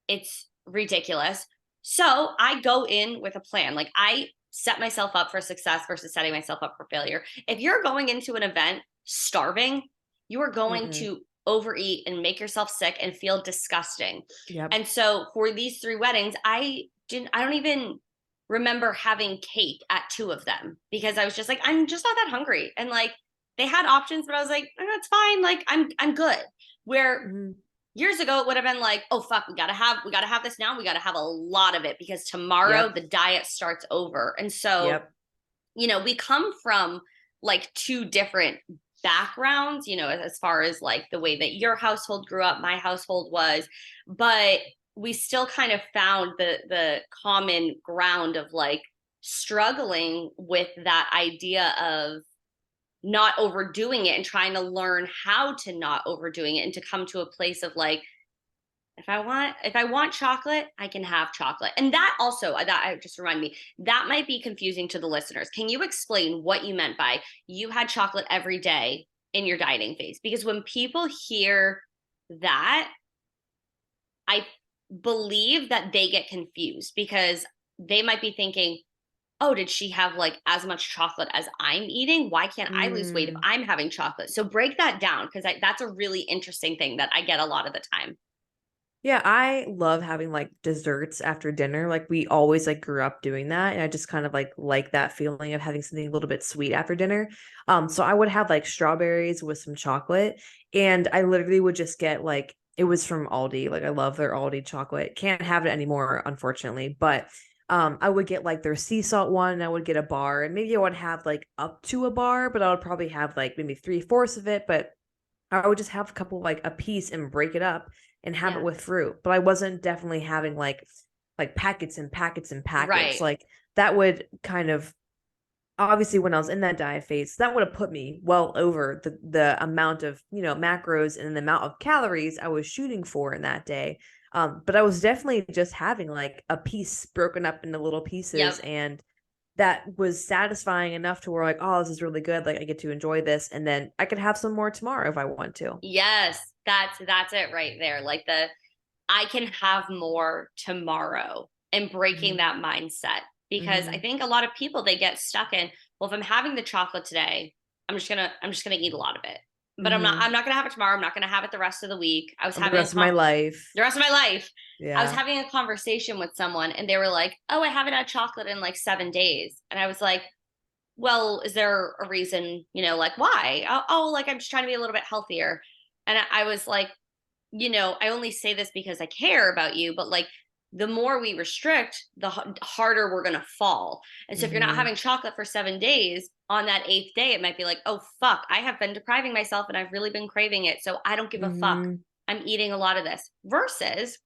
It's ridiculous. So I go in with a plan. Like I set myself up for success versus setting myself up for failure. If you're going into an event starving, you are going Mm-mm. to overeat and make yourself sick and feel disgusting. Yep. And so for these 3 weddings, I don't even remember having cake at 2 of them because I was just like, I'm just not that hungry. And like they had options, but I was like, it's fine. Like I'm good. Where Mhm. years ago it would have been like, oh fuck, we gotta have this now. We gotta have a lot of it because tomorrow Yep. the diet starts over. And so, Yep. we come from like 2 different backgrounds, as far as like the way that your household grew up, my household was, but we still kind of found the common ground of like struggling with that idea of not overdoing it and trying to learn how to not overdoing it and to come to a place of like if I want chocolate, I can have chocolate. And that also that I just remind me that might be confusing to the listeners. Can you explain what you meant by you had chocolate every day in your dieting phase? Because when people hear that, I believe that they get confused because they might be thinking, oh, did she have like as much chocolate as I'm eating? Why can't I lose weight if Mm. I'm having chocolate? So break that down because that's a really interesting thing that I get a lot of the time. Yeah, I love having like desserts after dinner. Like we always like grew up doing that. And I just kind of like that feeling of having something a little bit sweet after dinner. So I would have like strawberries with some chocolate. And I literally would just get like it was from Aldi. Like I love their Aldi chocolate. Can't have it anymore, unfortunately. But I would get like their sea salt one and I would get a bar. And maybe I would have like up to a bar, but I would probably have like maybe 3/4 of it. But I would just have a couple like a piece and break it up and have it Yeah. with fruit. But I wasn't definitely having like packets and packets and packets. Right. Like that would kind of obviously when I was in that diet phase, that would have put me well over the amount of, macros and the amount of calories I was shooting for in that day. But I was definitely just having like a piece broken up into little pieces Yep. and that was satisfying enough to where like, oh, this is really good. Like I get to enjoy this. And then I could have some more tomorrow if I want to. Yes. That's it right there. Like I can have more tomorrow and breaking Mhm. that mindset. Because I Mhm. think a lot of people they get stuck in, well, if I'm having the chocolate today, I'm just gonna eat a lot of it. But I'm not Mhm. I'm not gonna have it tomorrow. I'm not gonna have it the rest of the week. I was Of the having a rest of my life. the rest of my life. I was Yeah. having a conversation with someone and they were like, "Oh, I haven't had chocolate in like 7 days." And I was like, well, is there a reason, like why? Oh, like I'm just trying to be a little bit healthier. And I was like, I only say this because I care about you, but like the more we restrict, the harder we're going to fall. And so if you're not Mhm. having chocolate for 7 days, on that 8th day, it might be like, oh, fuck, I have been depriving myself and I've really been craving it. So I don't give a fuck. Mhm. I'm eating a lot of this versus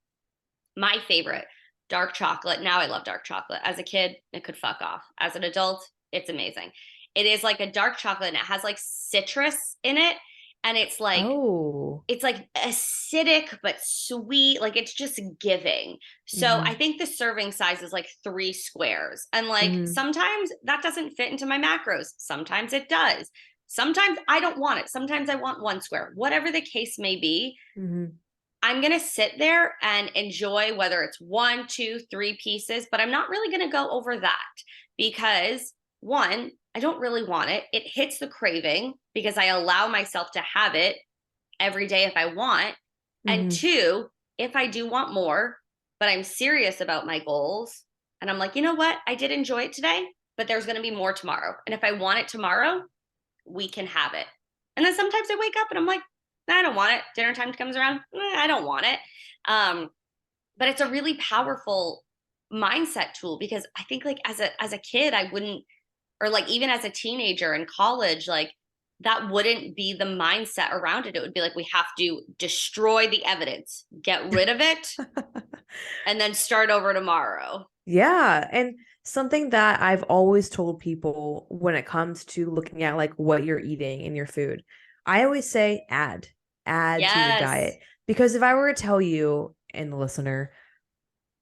my favorite dark chocolate. Now I love dark chocolate. As a kid, it could fuck off. As an adult, it's amazing. It is like a dark chocolate and it has like citrus in it. And Oh. it's like acidic but sweet, like it's just giving. So I Mhm. think the serving size is like 3 squares, and like Mhm. sometimes that doesn't fit into my macros, sometimes it does, sometimes I don't want it, sometimes I want 1 square, whatever the case may be. Mhm. I'm going to sit there and enjoy whether it's 1, 2, 3 pieces, but I'm not really going to go over that because, one, I don't really want it. It hits the craving because I allow myself to have it every day if I want. And Mhm. two, if I do want more, but I'm serious about my goals and I'm like, you know what? I did enjoy it today, but there's going to be more tomorrow. And if I want it tomorrow, we can have it. And then sometimes I wake up and I'm like, nah, I don't want it. Dinner time comes around, I don't want it. Um, but it's a really powerful mindset tool because I think like as a kid, I wouldn't, or like even as a teenager in college, like that wouldn't be the mindset around it. It would be like we have to destroy the evidence, get rid of it, and then start over tomorrow. Yeah, and something that I've always told people when it comes to looking at like what you're eating in your food, I always say add to your Yes. diet. Because if I were to tell you and the listener,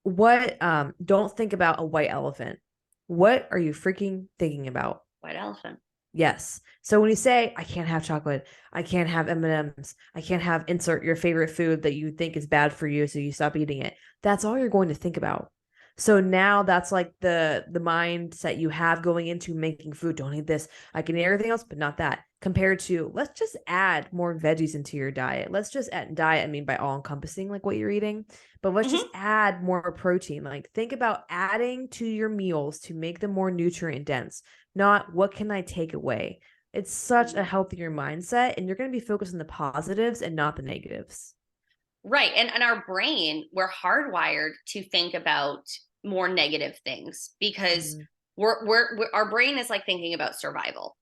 what don't think about a white elephant. What are you freaking thinking about? White elephant. Yes. So when you say I can't have chocolate, I can't have M&Ms, I can't have insert your favorite food that you think is bad for you so you stop eating it. That's all you're going to think about. So now that's like the mindset you have going into making food. Don't eat this. I can eat everything else, but not that. Compared to let's just add more veggies into your diet. Let's just add diet, I mean by all encompassing like what you're eating, but let's just Hmm. add more protein. Like think about adding to your meals to make them more nutrient dense, not what can I take away. It's such a healthier mindset, and you're going to be focused on the positives and not the negatives. Right. And our brain, we're hardwired to think about more negative things because Mhm. our brain is like thinking about survival.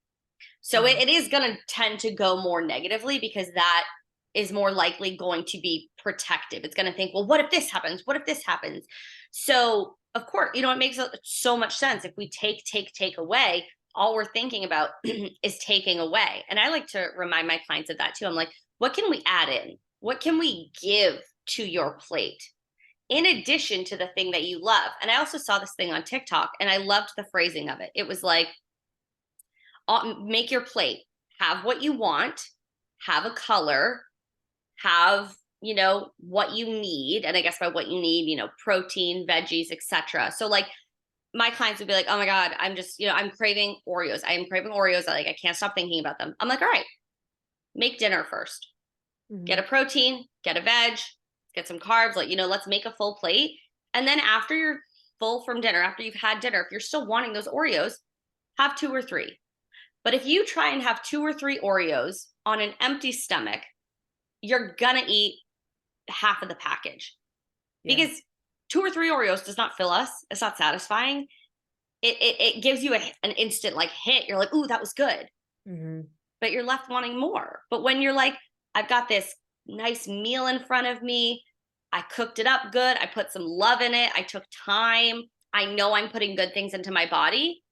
So Mhm. it is going to tend to go more negatively because that is more likely going to be protective. It's going to think, well, what if this happens? What if this happens? So, of course, it makes so much sense. If we take away, all we're thinking about is taking away. And I like to remind my clients of that too. I'm like, what can we add in? What can we give to your plate? In addition to the thing that you love. And I also saw this thing on TikTok and I loved the phrasing of it. It was like, make your plate, have what you want, have a color, have what you need, and I guess by what you need, protein, veggies, etc. So like my clients would be like, oh my god, I'm just I'm craving Oreos, I can't stop thinking about them. I'm like, all right, make dinner first, get Mhm. a protein, get a veg, get some carbs, like let's make a full plate. And then after you're full from dinner, after you've had dinner, if you're still wanting those Oreos, have 2 or 3. But if you try and have 2 or 3 Oreos on an empty stomach, you're gonna eat half of the package Yeah. because 2 or 3 Oreos does not fill us. It's not satisfying. It gives you an instant like hit. You're like, ooh, that was good, Mhm. but you're left wanting more. But when you're like, I've got this nice meal in front of me, I cooked it up good, I put some love in it, I took time, I know I'm putting good things into my body.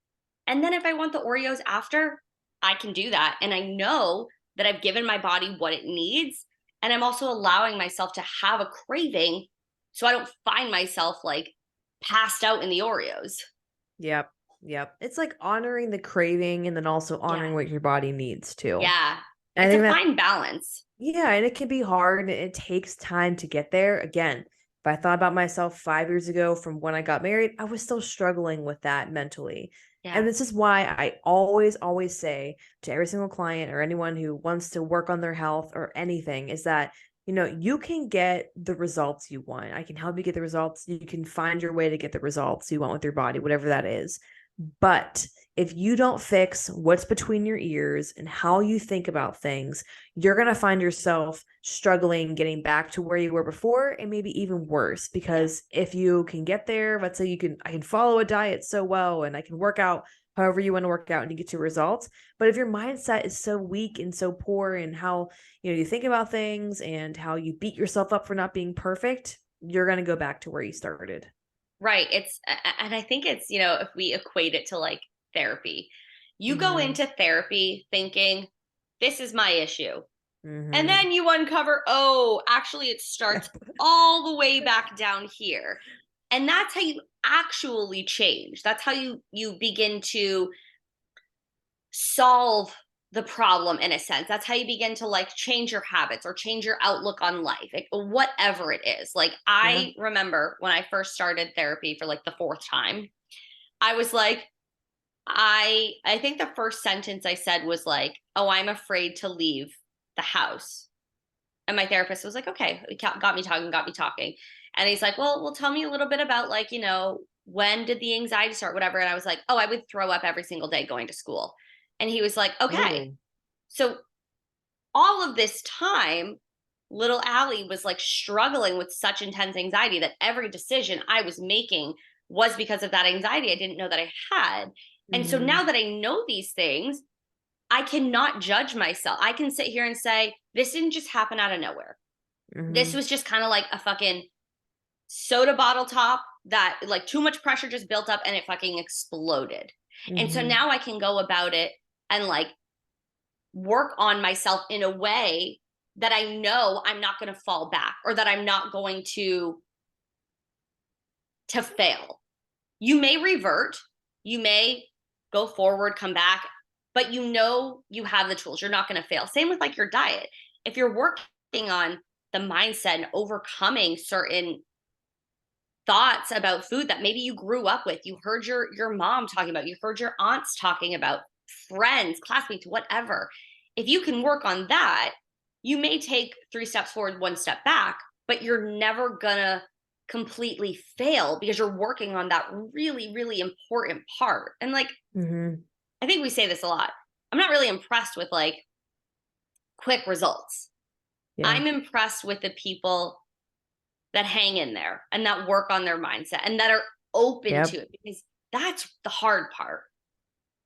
And then if I want the Oreos after, I can do that. And I know that I've given my body what it needs. And I'm also allowing myself to have a craving so I don't find myself like passed out in the Oreos. Yep. Yep. It's like honoring the craving and then also Yeah. honoring what your body needs too. Yeah. And I It's a think that, fine balance. yeah, and it can be hard and it takes time to get there. Again, if I thought about myself 5 years ago from when I got married, I was still struggling with that mentally. And Yeah. this is why I always say to every single client or anyone who wants to work on their health or anything is that, you can get the results you want. I can help you get the results. You can find your way to get the results you want with your body, whatever that is. But if you don't fix what's between your ears and how you think about things, you're going to find yourself struggling getting back to where you were before and maybe even worse. Yeah. Because if you can get there, let's say I can follow a diet so well and I can work out however you want to work out and you get your results. But if your mindset is so weak and so poor in how, you think about things and how you beat yourself up for not being perfect, you're going to go back to where you started. Right. And I think it's, if we equate it to like therapy, you go Mhm. into therapy thinking, this is my issue. And Mm-hmm. then you uncover, oh, actually, it starts all the way back down here. And that's how you actually change. That's how you begin to solve the problem in a sense. That's how you begin to like change your habits or change your outlook on life, like, whatever it is. Like, Yeah. I remember when I first started therapy for like the fourth time, I was like, I think the first sentence I said was like, "Oh, I'm afraid to leave the house." And my therapist was like, "Okay," he got me talking. And he's like, "Well, tell me a little bit about like, when did the anxiety start, whatever." And I was like, "Oh, I would throw up every single day going to school." And he was like, "Okay." Oh. So all of this time, little Allie was like struggling with such intense anxiety that every decision I was making was because of that anxiety I didn't know that I had. And so Mm-hmm. now that I know these things, I cannot judge myself. I can sit here and say, this didn't just happen out of nowhere. This Mm-hmm. was just kind of like a fucking soda bottle top that like too much pressure just built up and it fucking exploded. And so Mm-hmm. now I can go about it and like work on myself in a way that I know I'm not going to fall back or that I'm not going to fail. You may revert, you may go forward, come back, but you have the tools. You're not going to fail. Same with like your diet. If you're working on the mindset and overcoming certain thoughts about food that maybe you grew up with, you heard your mom talking about, you heard your aunts talking about, friends, classmates, whatever. If you can work on that, you may take 3 steps forward, 1 step back, but you're never gonna completely fail because you're working on that really, really important part. And like, Mm-hmm. I think we say this a lot. I'm not really impressed with like quick results. Yeah. I'm impressed with the people that hang in there and that work on their mindset and that are open to Yep. it, because that's the hard part.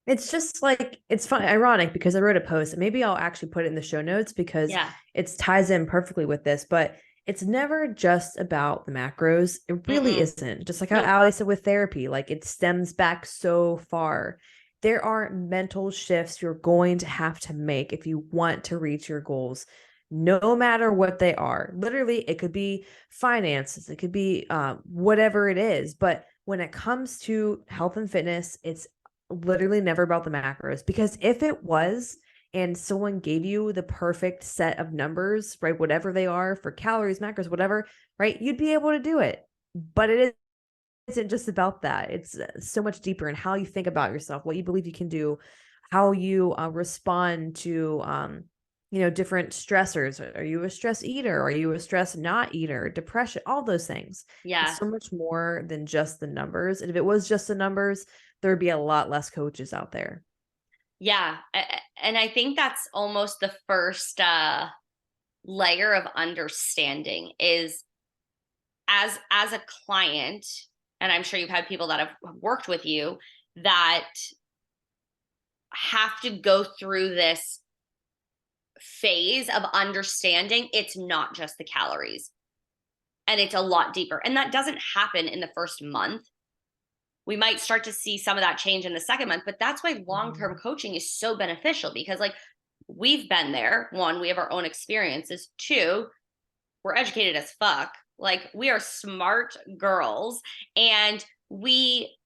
It's just like it's fun, ironic because I wrote a post and maybe I'll actually put it in the show notes because Yeah. it ties in perfectly with this, but it's never just about the macros. It really Mm-mm. isn't. Just like how Nope. Ali said with therapy, like it stems back so far. There are mental shifts you're going to have to make if you want to reach your goals, no matter what they are. Literally, it could be finances, it could be whatever it is. But when it comes to health and fitness, it's literally never about the macros, because if it was and someone gave you the perfect set of numbers, right, whatever they are for calories, macros, whatever, right, you'd be able to do it. But it isn't just about that. It's so much deeper in how you think about yourself, what you believe you can do, how you respond to different stressors. Are you a stress eater? Are you a stress not eater? Depression, all those things. It's Yeah. so much more than just the numbers. And if it was just the numbers, there would be a lot less coaches out there. Yeah. And I think that's almost the first layer of understanding is, as a client, and I'm sure you've had people that have worked with you that have to go through this phase of understanding it's not just the calories and it's a lot deeper. And that doesn't happen in the first month. We might start to see some of that change in the second month, but that's why long-term Mhm. coaching is so beneficial, because like, we've been there. One, we have our own experiences. Two, we're educated as fuck. Like, we are smart girls, and we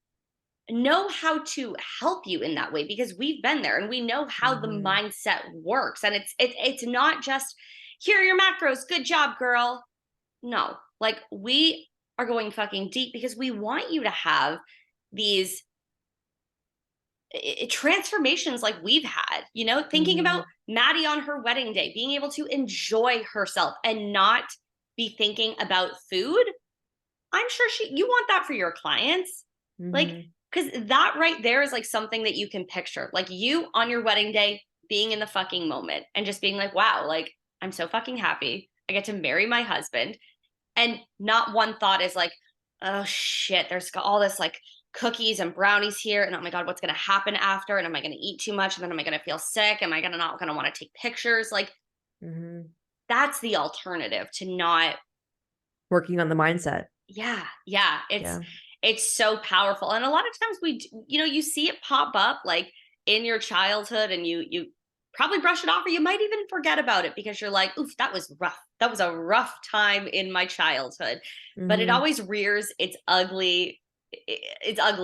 know how to help you in that way because we've been there and we know how the Mhm. mindset works. And it's not just, here are your macros, good job, girl. No, like, we are going fucking deep because we want you to have these transformations like we've had, thinking about Mhm. Maddie on her wedding day, being able to enjoy herself and not be thinking about food. I'm sure you want that for your clients. Like, Mhm. because that right there is like something that you can picture. Like, you on your wedding day being in the fucking moment and just being like, wow, like, I'm so fucking happy. I get to marry my husband. And not one thought is like, oh shit, there's all this like cookies and brownies here. And oh my God, what's going to happen after? And am I going to eat too much? And then am I going to feel sick? Am I going to not going to want to take pictures? Like, Mhm. that's the alternative to not. Working on the mindset. Yeah. Yeah. Yeah. It's so powerful. And a lot of times you see it pop up like in your childhood, and you probably brush it off, or you might even forget about it because you're like, oof, that was rough. That was a rough time in my childhood. But it Mm-hmm. always rears its ugly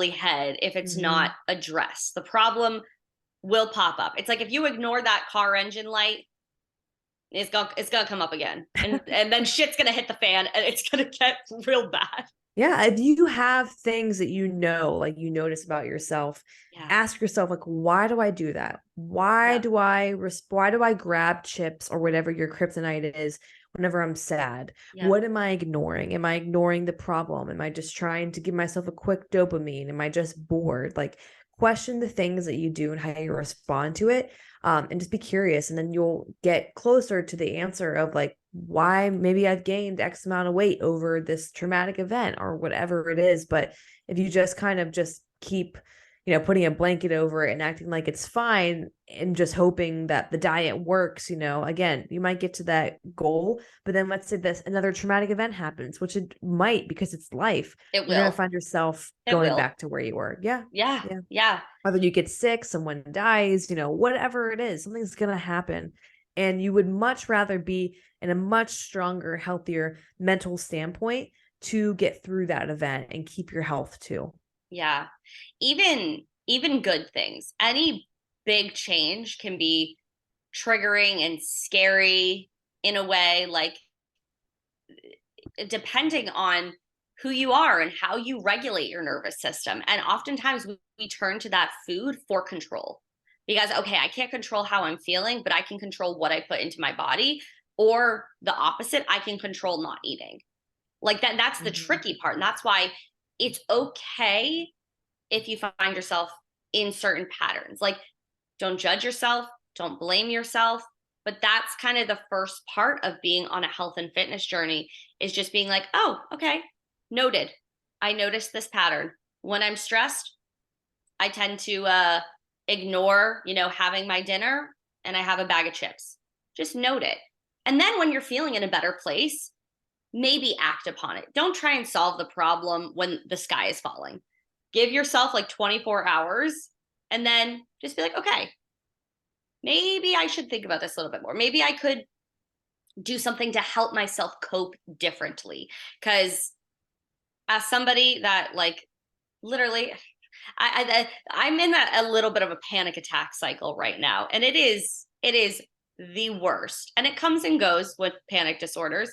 head if it's Mm-hmm. not addressed. The problem will pop up. It's like if you ignore that car engine light, it's gonna come up again. And then shit's gonna hit the fan and it's gonna get real bad. Yeah, if you have things that you know, like you notice about yourself, Yeah. ask yourself like, why do I do that? Why Yeah. do I why do I grab chips or whatever your kryptonite is whenever I'm sad? Yeah. What am I ignoring? Am I ignoring the problem? Am I just trying to give myself a quick dopamine? Am I just bored? Like question the things that you do and how you respond to it. And just be curious, and then you'll get closer to the answer of like why maybe I've gained X amount of weight over this traumatic event or whatever it is. But if you just kind of just keep, putting a blanket over it and acting like it's fine and just hoping that the diet works, again, you might get to that goal, but then let's say this another traumatic event happens, which it might because it's life. It You're going to will. find yourself It going will. back to where you were. Yeah. Yeah. Yeah. Yeah. Whether you get sick, someone dies, whatever it is, something's going to happen. And you would much rather be in a much stronger, healthier mental standpoint to get through that event and keep your health too. Yeah. Even good things. Any big change can be triggering and scary in a way, like depending on who you are and how you regulate your nervous system. And oftentimes we turn to that food for control because, okay, I can't control how I'm feeling, but I can control what I put into my body. Or the opposite, I can control not eating. Like that's the Mm-hmm. tricky part. And that's why it's okay if you find yourself in certain patterns. Like, don't judge yourself, don't blame yourself. But that's kind of the first part of being on a health and fitness journey is just being like, oh, okay, noted. I noticed this pattern. When I'm stressed, I tend to ignore, having my dinner and I have a bag of chips. Just note it. And then when you're feeling in a better place, maybe act upon it. Don't try and solve the problem when the sky is falling. Give yourself like 24 hours and then just be like, okay, maybe I should think about this a little bit more. Maybe I could do something to help myself cope differently. Because as somebody that like literally, I'm in a little bit of a panic attack cycle right now, and it is the worst, and it comes and goes with panic disorders.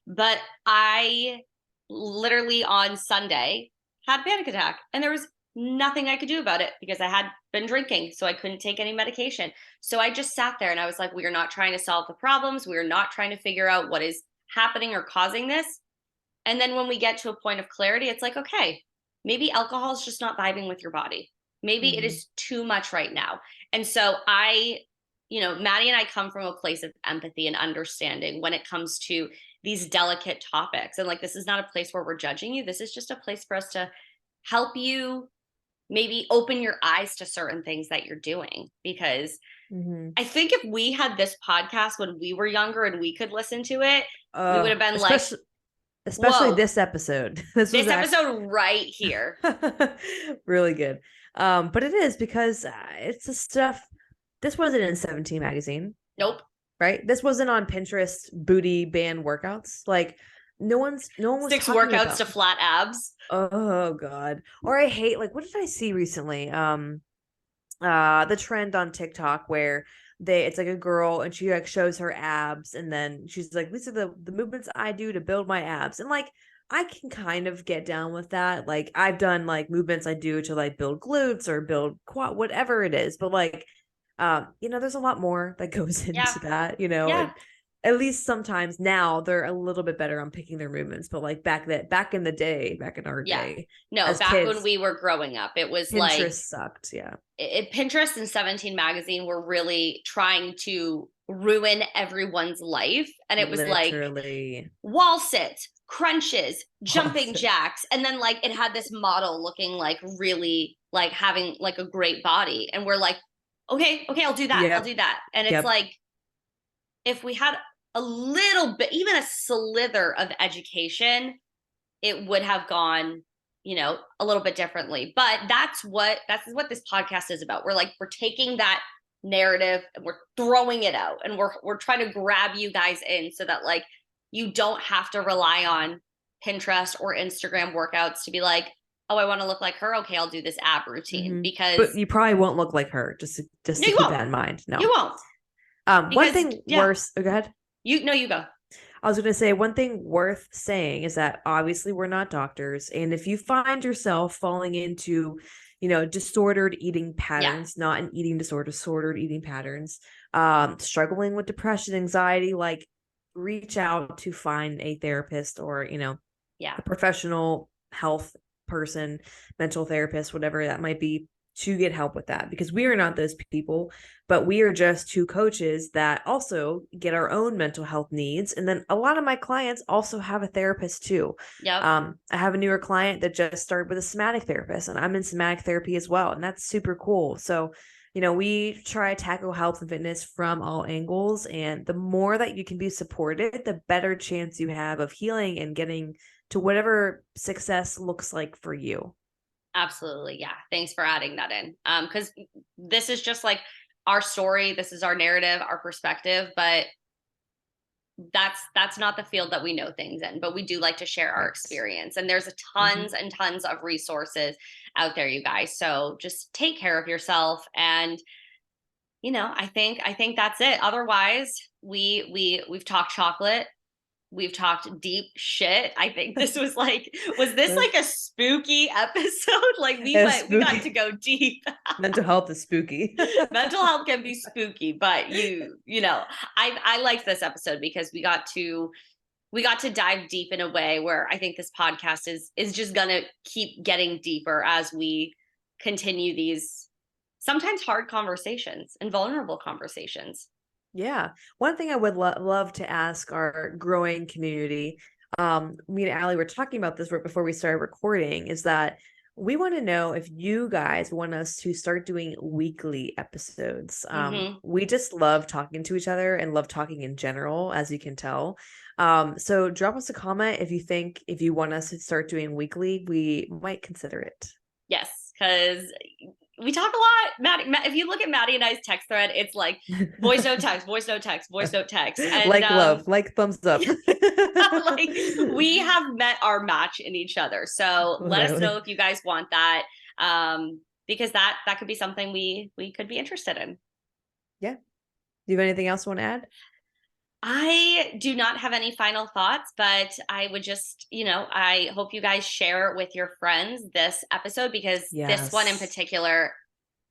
But I literally on Sunday had a panic attack, and there was nothing I could do about it because I had been drinking, so I couldn't take any medication. So I just sat there and I was like, we are not trying to solve the problems. We are not trying to figure out what is happening or causing this. And then when we get to a point of clarity, it's like, okay, maybe alcohol is just not vibing with your body. Maybe it Mm-hmm. is too much right now. And so Maddy and I come from a place of empathy and understanding when it comes to these delicate topics. And like, this is not a place where we're judging you. This is just a place for us to help you maybe open your eyes to certain things that you're doing. Because Mm-hmm. I think if we had this podcast when we were younger and we could listen to it, we would have been like, Especially whoa, this episode. This was this actually episode right here. really good. But it is because it's the stuff. This wasn't in 17 magazine, Nope. right? This wasn't on Pinterest booty band workouts. Like no one was 6 talking workouts about. to flat abs. Oh God. Or I hate like what did I see recently? The trend on TikTok where it's like a girl and she like shows her abs and then she's like, these are the movements I do to build my abs. And like I can kind of get down with that. Like I've done like movements I do to like build glutes or build quad, whatever it is. But like there's a lot more that goes Yeah. into that, Yeah. and at least sometimes now they're a little bit better on picking their movements. But like back in the day, back in our Yeah. day, No, as back when kids, we were growing up, it was like Pinterest sucked. Yeah. Pinterest and 17 magazine were really trying to ruin everyone's life. And it was like Literally. wall sits, crunches, jumping Awesome. jacks. And then like it had this model looking like really like having like a great body. And we're like, okay, I'll do that. I'll Yep. do that. And it's Yep. like, if we had a little bit, even a slither of education, it would have gone, a little bit differently. But that's what this podcast is about. We're taking that narrative, and we're throwing it out, and we're trying to grab you guys in so that like you don't have to rely on Pinterest or Instagram workouts to be like, oh, I want to look like her. Okay, I'll do this ab routine, But because you probably won't look like her. Just no, to you keep won't. that in mind. You No. won't. One Because thing yeah, worse. Oh, go ahead. you go. I was going to say one thing worth saying is that obviously we're not doctors. And if you find yourself falling into, disordered eating Yeah, patterns, not an eating disorder, disordered eating patterns, struggling with depression, anxiety, like reach out to find a therapist or, yeah, a professional health person, mental therapist, whatever that might be, to get help with that, because we are not those people, but we are just two coaches that also get our own mental health needs. And then a lot of my clients also have a therapist too. yep, I have a newer client that just started with a somatic therapist, and I'm in somatic therapy as well. And that's super cool. So, we try to tackle health and fitness from all angles. And the more that you can be supported, the better chance you have of healing and getting to whatever success looks like for you. absolutely. Yeah. Thanks for adding that in. Because this is just like our story. This is our narrative, our perspective, but that's not the field that we know things in, but we do like to share our Right. experience, and there's a Mm-hmm. tons and tons of resources out there, you guys. So just take care of yourself, and I think that's it. Otherwise, we've talked chocolate, we've talked deep shit. I think this was this like a spooky episode? Like It's we got to spooky. go deep. Mental health is spooky. Mental health can be spooky, but I liked this episode because we got to dive deep in a way where I think this podcast is just gonna keep getting deeper as we continue these sometimes hard conversations and vulnerable conversations. Yeah. One thing I would love to ask our growing community, me and Allie were talking about this right before we started recording, is that we want to know if you guys want us to start doing weekly episodes. Hmm. We just love talking to each other and love talking in general, as you can tell. So drop us a comment if you want us to start doing weekly, we might consider it. Yes, because we talk a lot. If you look at Maddie and I's text thread, it's like voice note text, voice note text, voice note text, and Like love, like thumbs up. like we have met our match in each other. So let us know Literally. if you guys want that, because that could be something we could be interested in. Yeah. Do you have anything else you want to add? I do not have any final thoughts, but I would just, I hope you guys share with your friends this episode, because this one in Yes. particular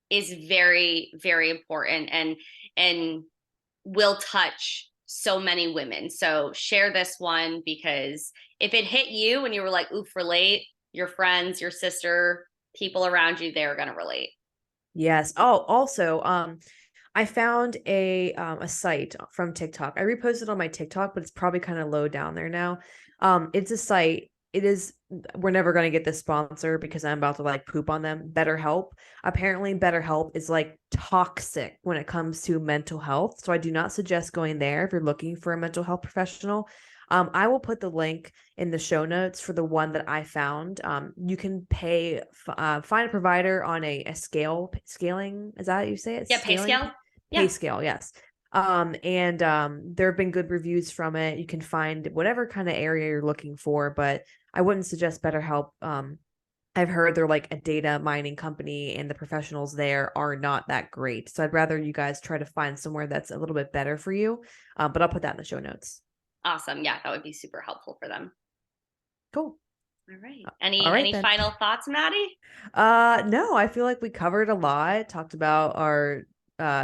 is very, very important, and will touch so many women. So share this one, because if it hit you and you were like, oof, relate, your friends, your sister, people around you, they're gonna relate. Yes. Oh, also, I found a site from TikTok. I reposted on my TikTok, but it's probably kind of low down there now. It's a site. It is, we're never going to get this sponsor because I'm about to like poop on them. BetterHelp. Apparently, BetterHelp is like toxic when it comes to mental health. So I do not suggest going there if you're looking for a mental health professional. I will put the link in the show notes for the one that I found. You can find a provider on a scaling. Is that how you say it? Yeah, pay Scaling scale. pay Yeah. scale, yes. And there have been good reviews from it. You can find whatever kind of area you're looking for, but I wouldn't suggest BetterHelp. I've heard they're like a data mining company and the professionals there are not that great. So I'd rather you guys try to find somewhere that's a little bit better for you. But I'll put that in the show notes. Awesome. Yeah, that would be super helpful for them. Cool. All right. All right Any then. final thoughts, Maddie? No, I feel like we covered a lot, talked about our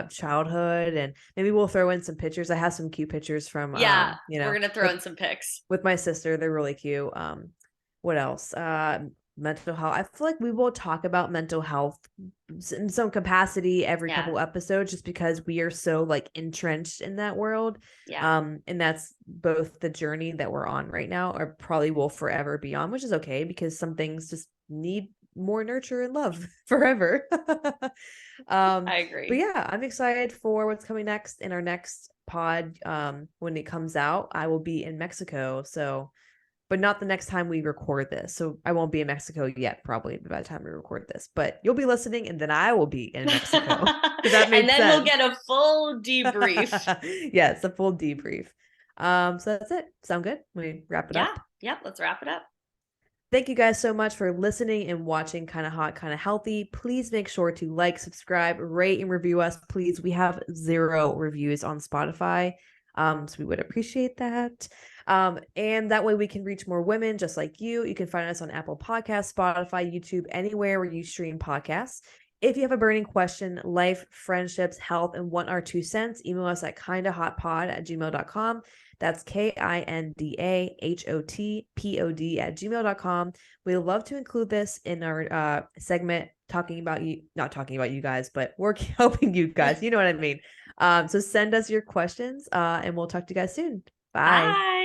childhood, and maybe we'll throw in some pictures. I have some cute pictures from Yeah, we're gonna throw with in some pics. my sister. They're really cute. What else? Mental health. I feel like we will talk about mental health in some capacity every Yeah, couple episodes just because we are so like entrenched in that world. yeah. And that's both the journey that we're on right now or probably will forever be on, which is okay because some things just need more nurture and love forever. I But agree. yeah, I'm excited for what's coming next in our next pod. When it comes out, I will be in Mexico. So but not the next time we record this. So I won't be in Mexico yet, probably by the time we record this, but you'll be listening and then I will be in Mexico. If that And made then we'll sense. get a full debrief. Yes, a full debrief. So that's it. Sound good? We wrap it Yeah. up. Yep. Let's wrap it up. Thank you guys so much for listening and watching Kinda Hot, Kinda Healthy. Please make sure to like, subscribe, rate, and review us. Please, we have 0 reviews on Spotify. So we would appreciate that. And that way we can reach more women just like you. You can find us on Apple Podcasts, Spotify, YouTube, anywhere where you stream podcasts. If you have a burning question, life, friendships, health, and want our 2 cents, email us at kindahotpod@gmail.com. That's kindahotpod@gmail.com. We'd love to include this in our segment talking about you, not talking about you guys, but we're helping you guys. You know what I mean? So send us your questions and we'll talk to you guys soon. Bye. Bye.